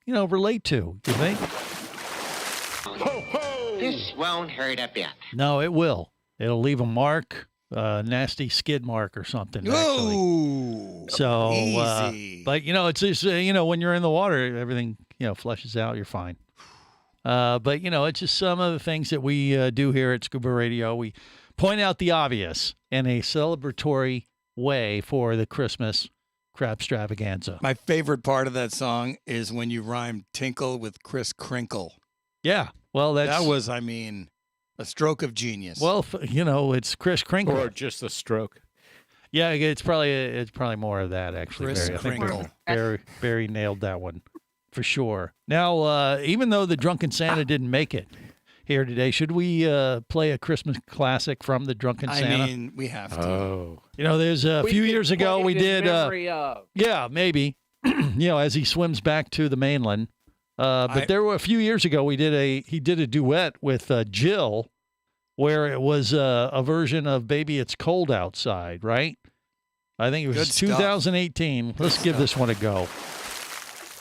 relate to. You think? Ho, ho! This won't hurt a bit. No, it will. It'll leave a mark nasty skid mark or something. Ooh, so, easy. but it's just when you're in the water, everything flushes out. You're fine. But it's just some of the things that we do here at Scuba Radio. We point out the obvious in a celebratory way for the Christmas Crapstravaganza. My favorite part of that song is when you rhyme tinkle with Kris Kringle. Yeah, well, that was, a stroke of genius. Well, it's Kris Kringle, or just a stroke. Yeah, it's probably more of that actually. Kris Barry. Kringle. Barry nailed that one for sure. Now, even though the Drunken Santa didn't make it here today, should we play a Christmas classic from the Drunken Santa? We have to. Oh, there's a few years ago we did. Yeah, maybe. As he swims back to the mainland. But there were a few years ago he did a duet with Jill, where it was a version of "Baby It's Cold Outside," right? I think it was 2018. Let's give this one a go.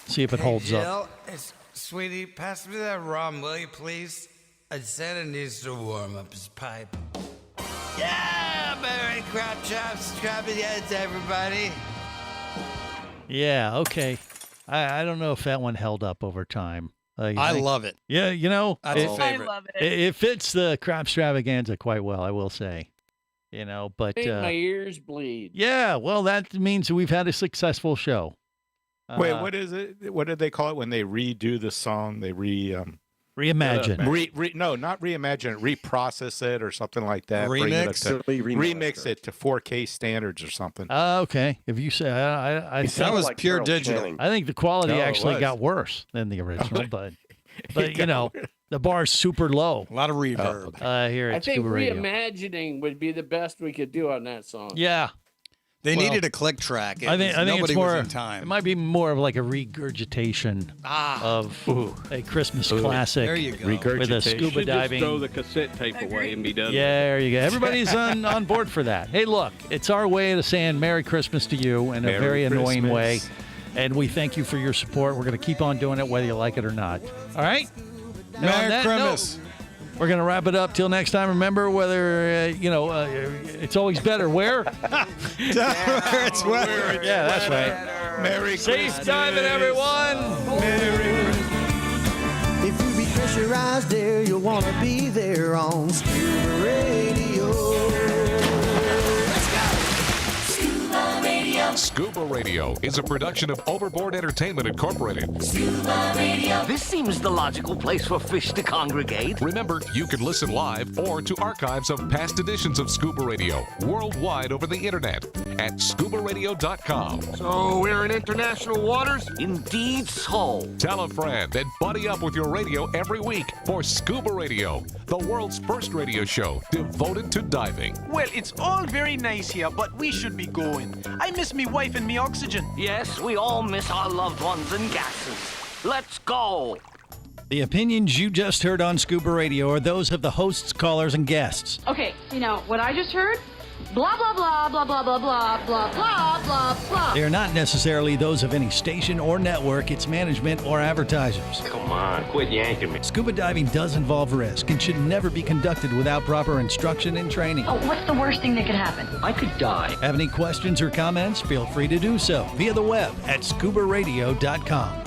See if it holds up. Jill, sweetie, pass me that rum, will you please? Santa needs to warm up his pipe. Yeah, Merry Crapstravaganza, everybody. Yeah, okay. I don't know if that one held up over time. I love it. Yeah, that's a favorite. I love it. It fits the Crapstravaganza quite well, I will say. But Make my ears bleed. Yeah, well, that means we've had a successful show. Wait, what is it? What did they call it when they redo the song? They reimagine. No, not reimagine it. Reprocess it or something like that. Remix it to 4K standards or something. Okay. If you say, I that was like pure digital. I think the quality actually got worse than the original, but the bar's super low. A lot of reverb. Here at I think Scuba Radio. reimagining would be the best we could do on that song. Yeah. They needed a click track. I think nobody it's more. was in time. It might be more of like a regurgitation of a Christmas classic. There you go. With a scuba diving. Just throw the cassette tape away and be done. Yeah, there you go. Everybody's on board for that. Hey, look, it's our way of saying Merry Christmas to you in a very annoying way, and we thank you for your support. We're going to keep on doing it whether you like it or not. All right. Merry Christmas. We're going to wrap it up till next time. Remember, whether, it's always better where? It's weather. Yeah, that's right. Merry Safe diving, everyone. If you be pressurized there, you'll want to be there on Scuba Radio. Let's go. Scuba Radio. Scuba Radio is a production of Overboard Entertainment Incorporated. Scuba Radio. This seems the logical place for fish to congregate. Remember, you can listen live or to archives of past editions of Scuba Radio worldwide over the internet at ScubaRadio.com. So we're in international waters? Indeed so. Tell a friend and buddy up with your radio every week for Scuba Radio, the world's first radio show devoted to diving. Well, it's all very nice here, but we should be going. I miss me wife and me oxygen. Yes, we all miss our loved ones and gases. Let's go. The opinions you just heard on Scuba Radio are those of the hosts, callers, and guests. Okay, what I just heard? Blah, blah, blah, blah, blah, blah, blah, blah, blah, blah, blah. They are not necessarily those of any station or network, its management, or advertisers. Come on, quit yanking me. Scuba diving does involve risk and should never be conducted without proper instruction and training. Oh, what's the worst thing that could happen? I could die. Have any questions or comments? Feel free to do so via the web at ScubaRadio.com.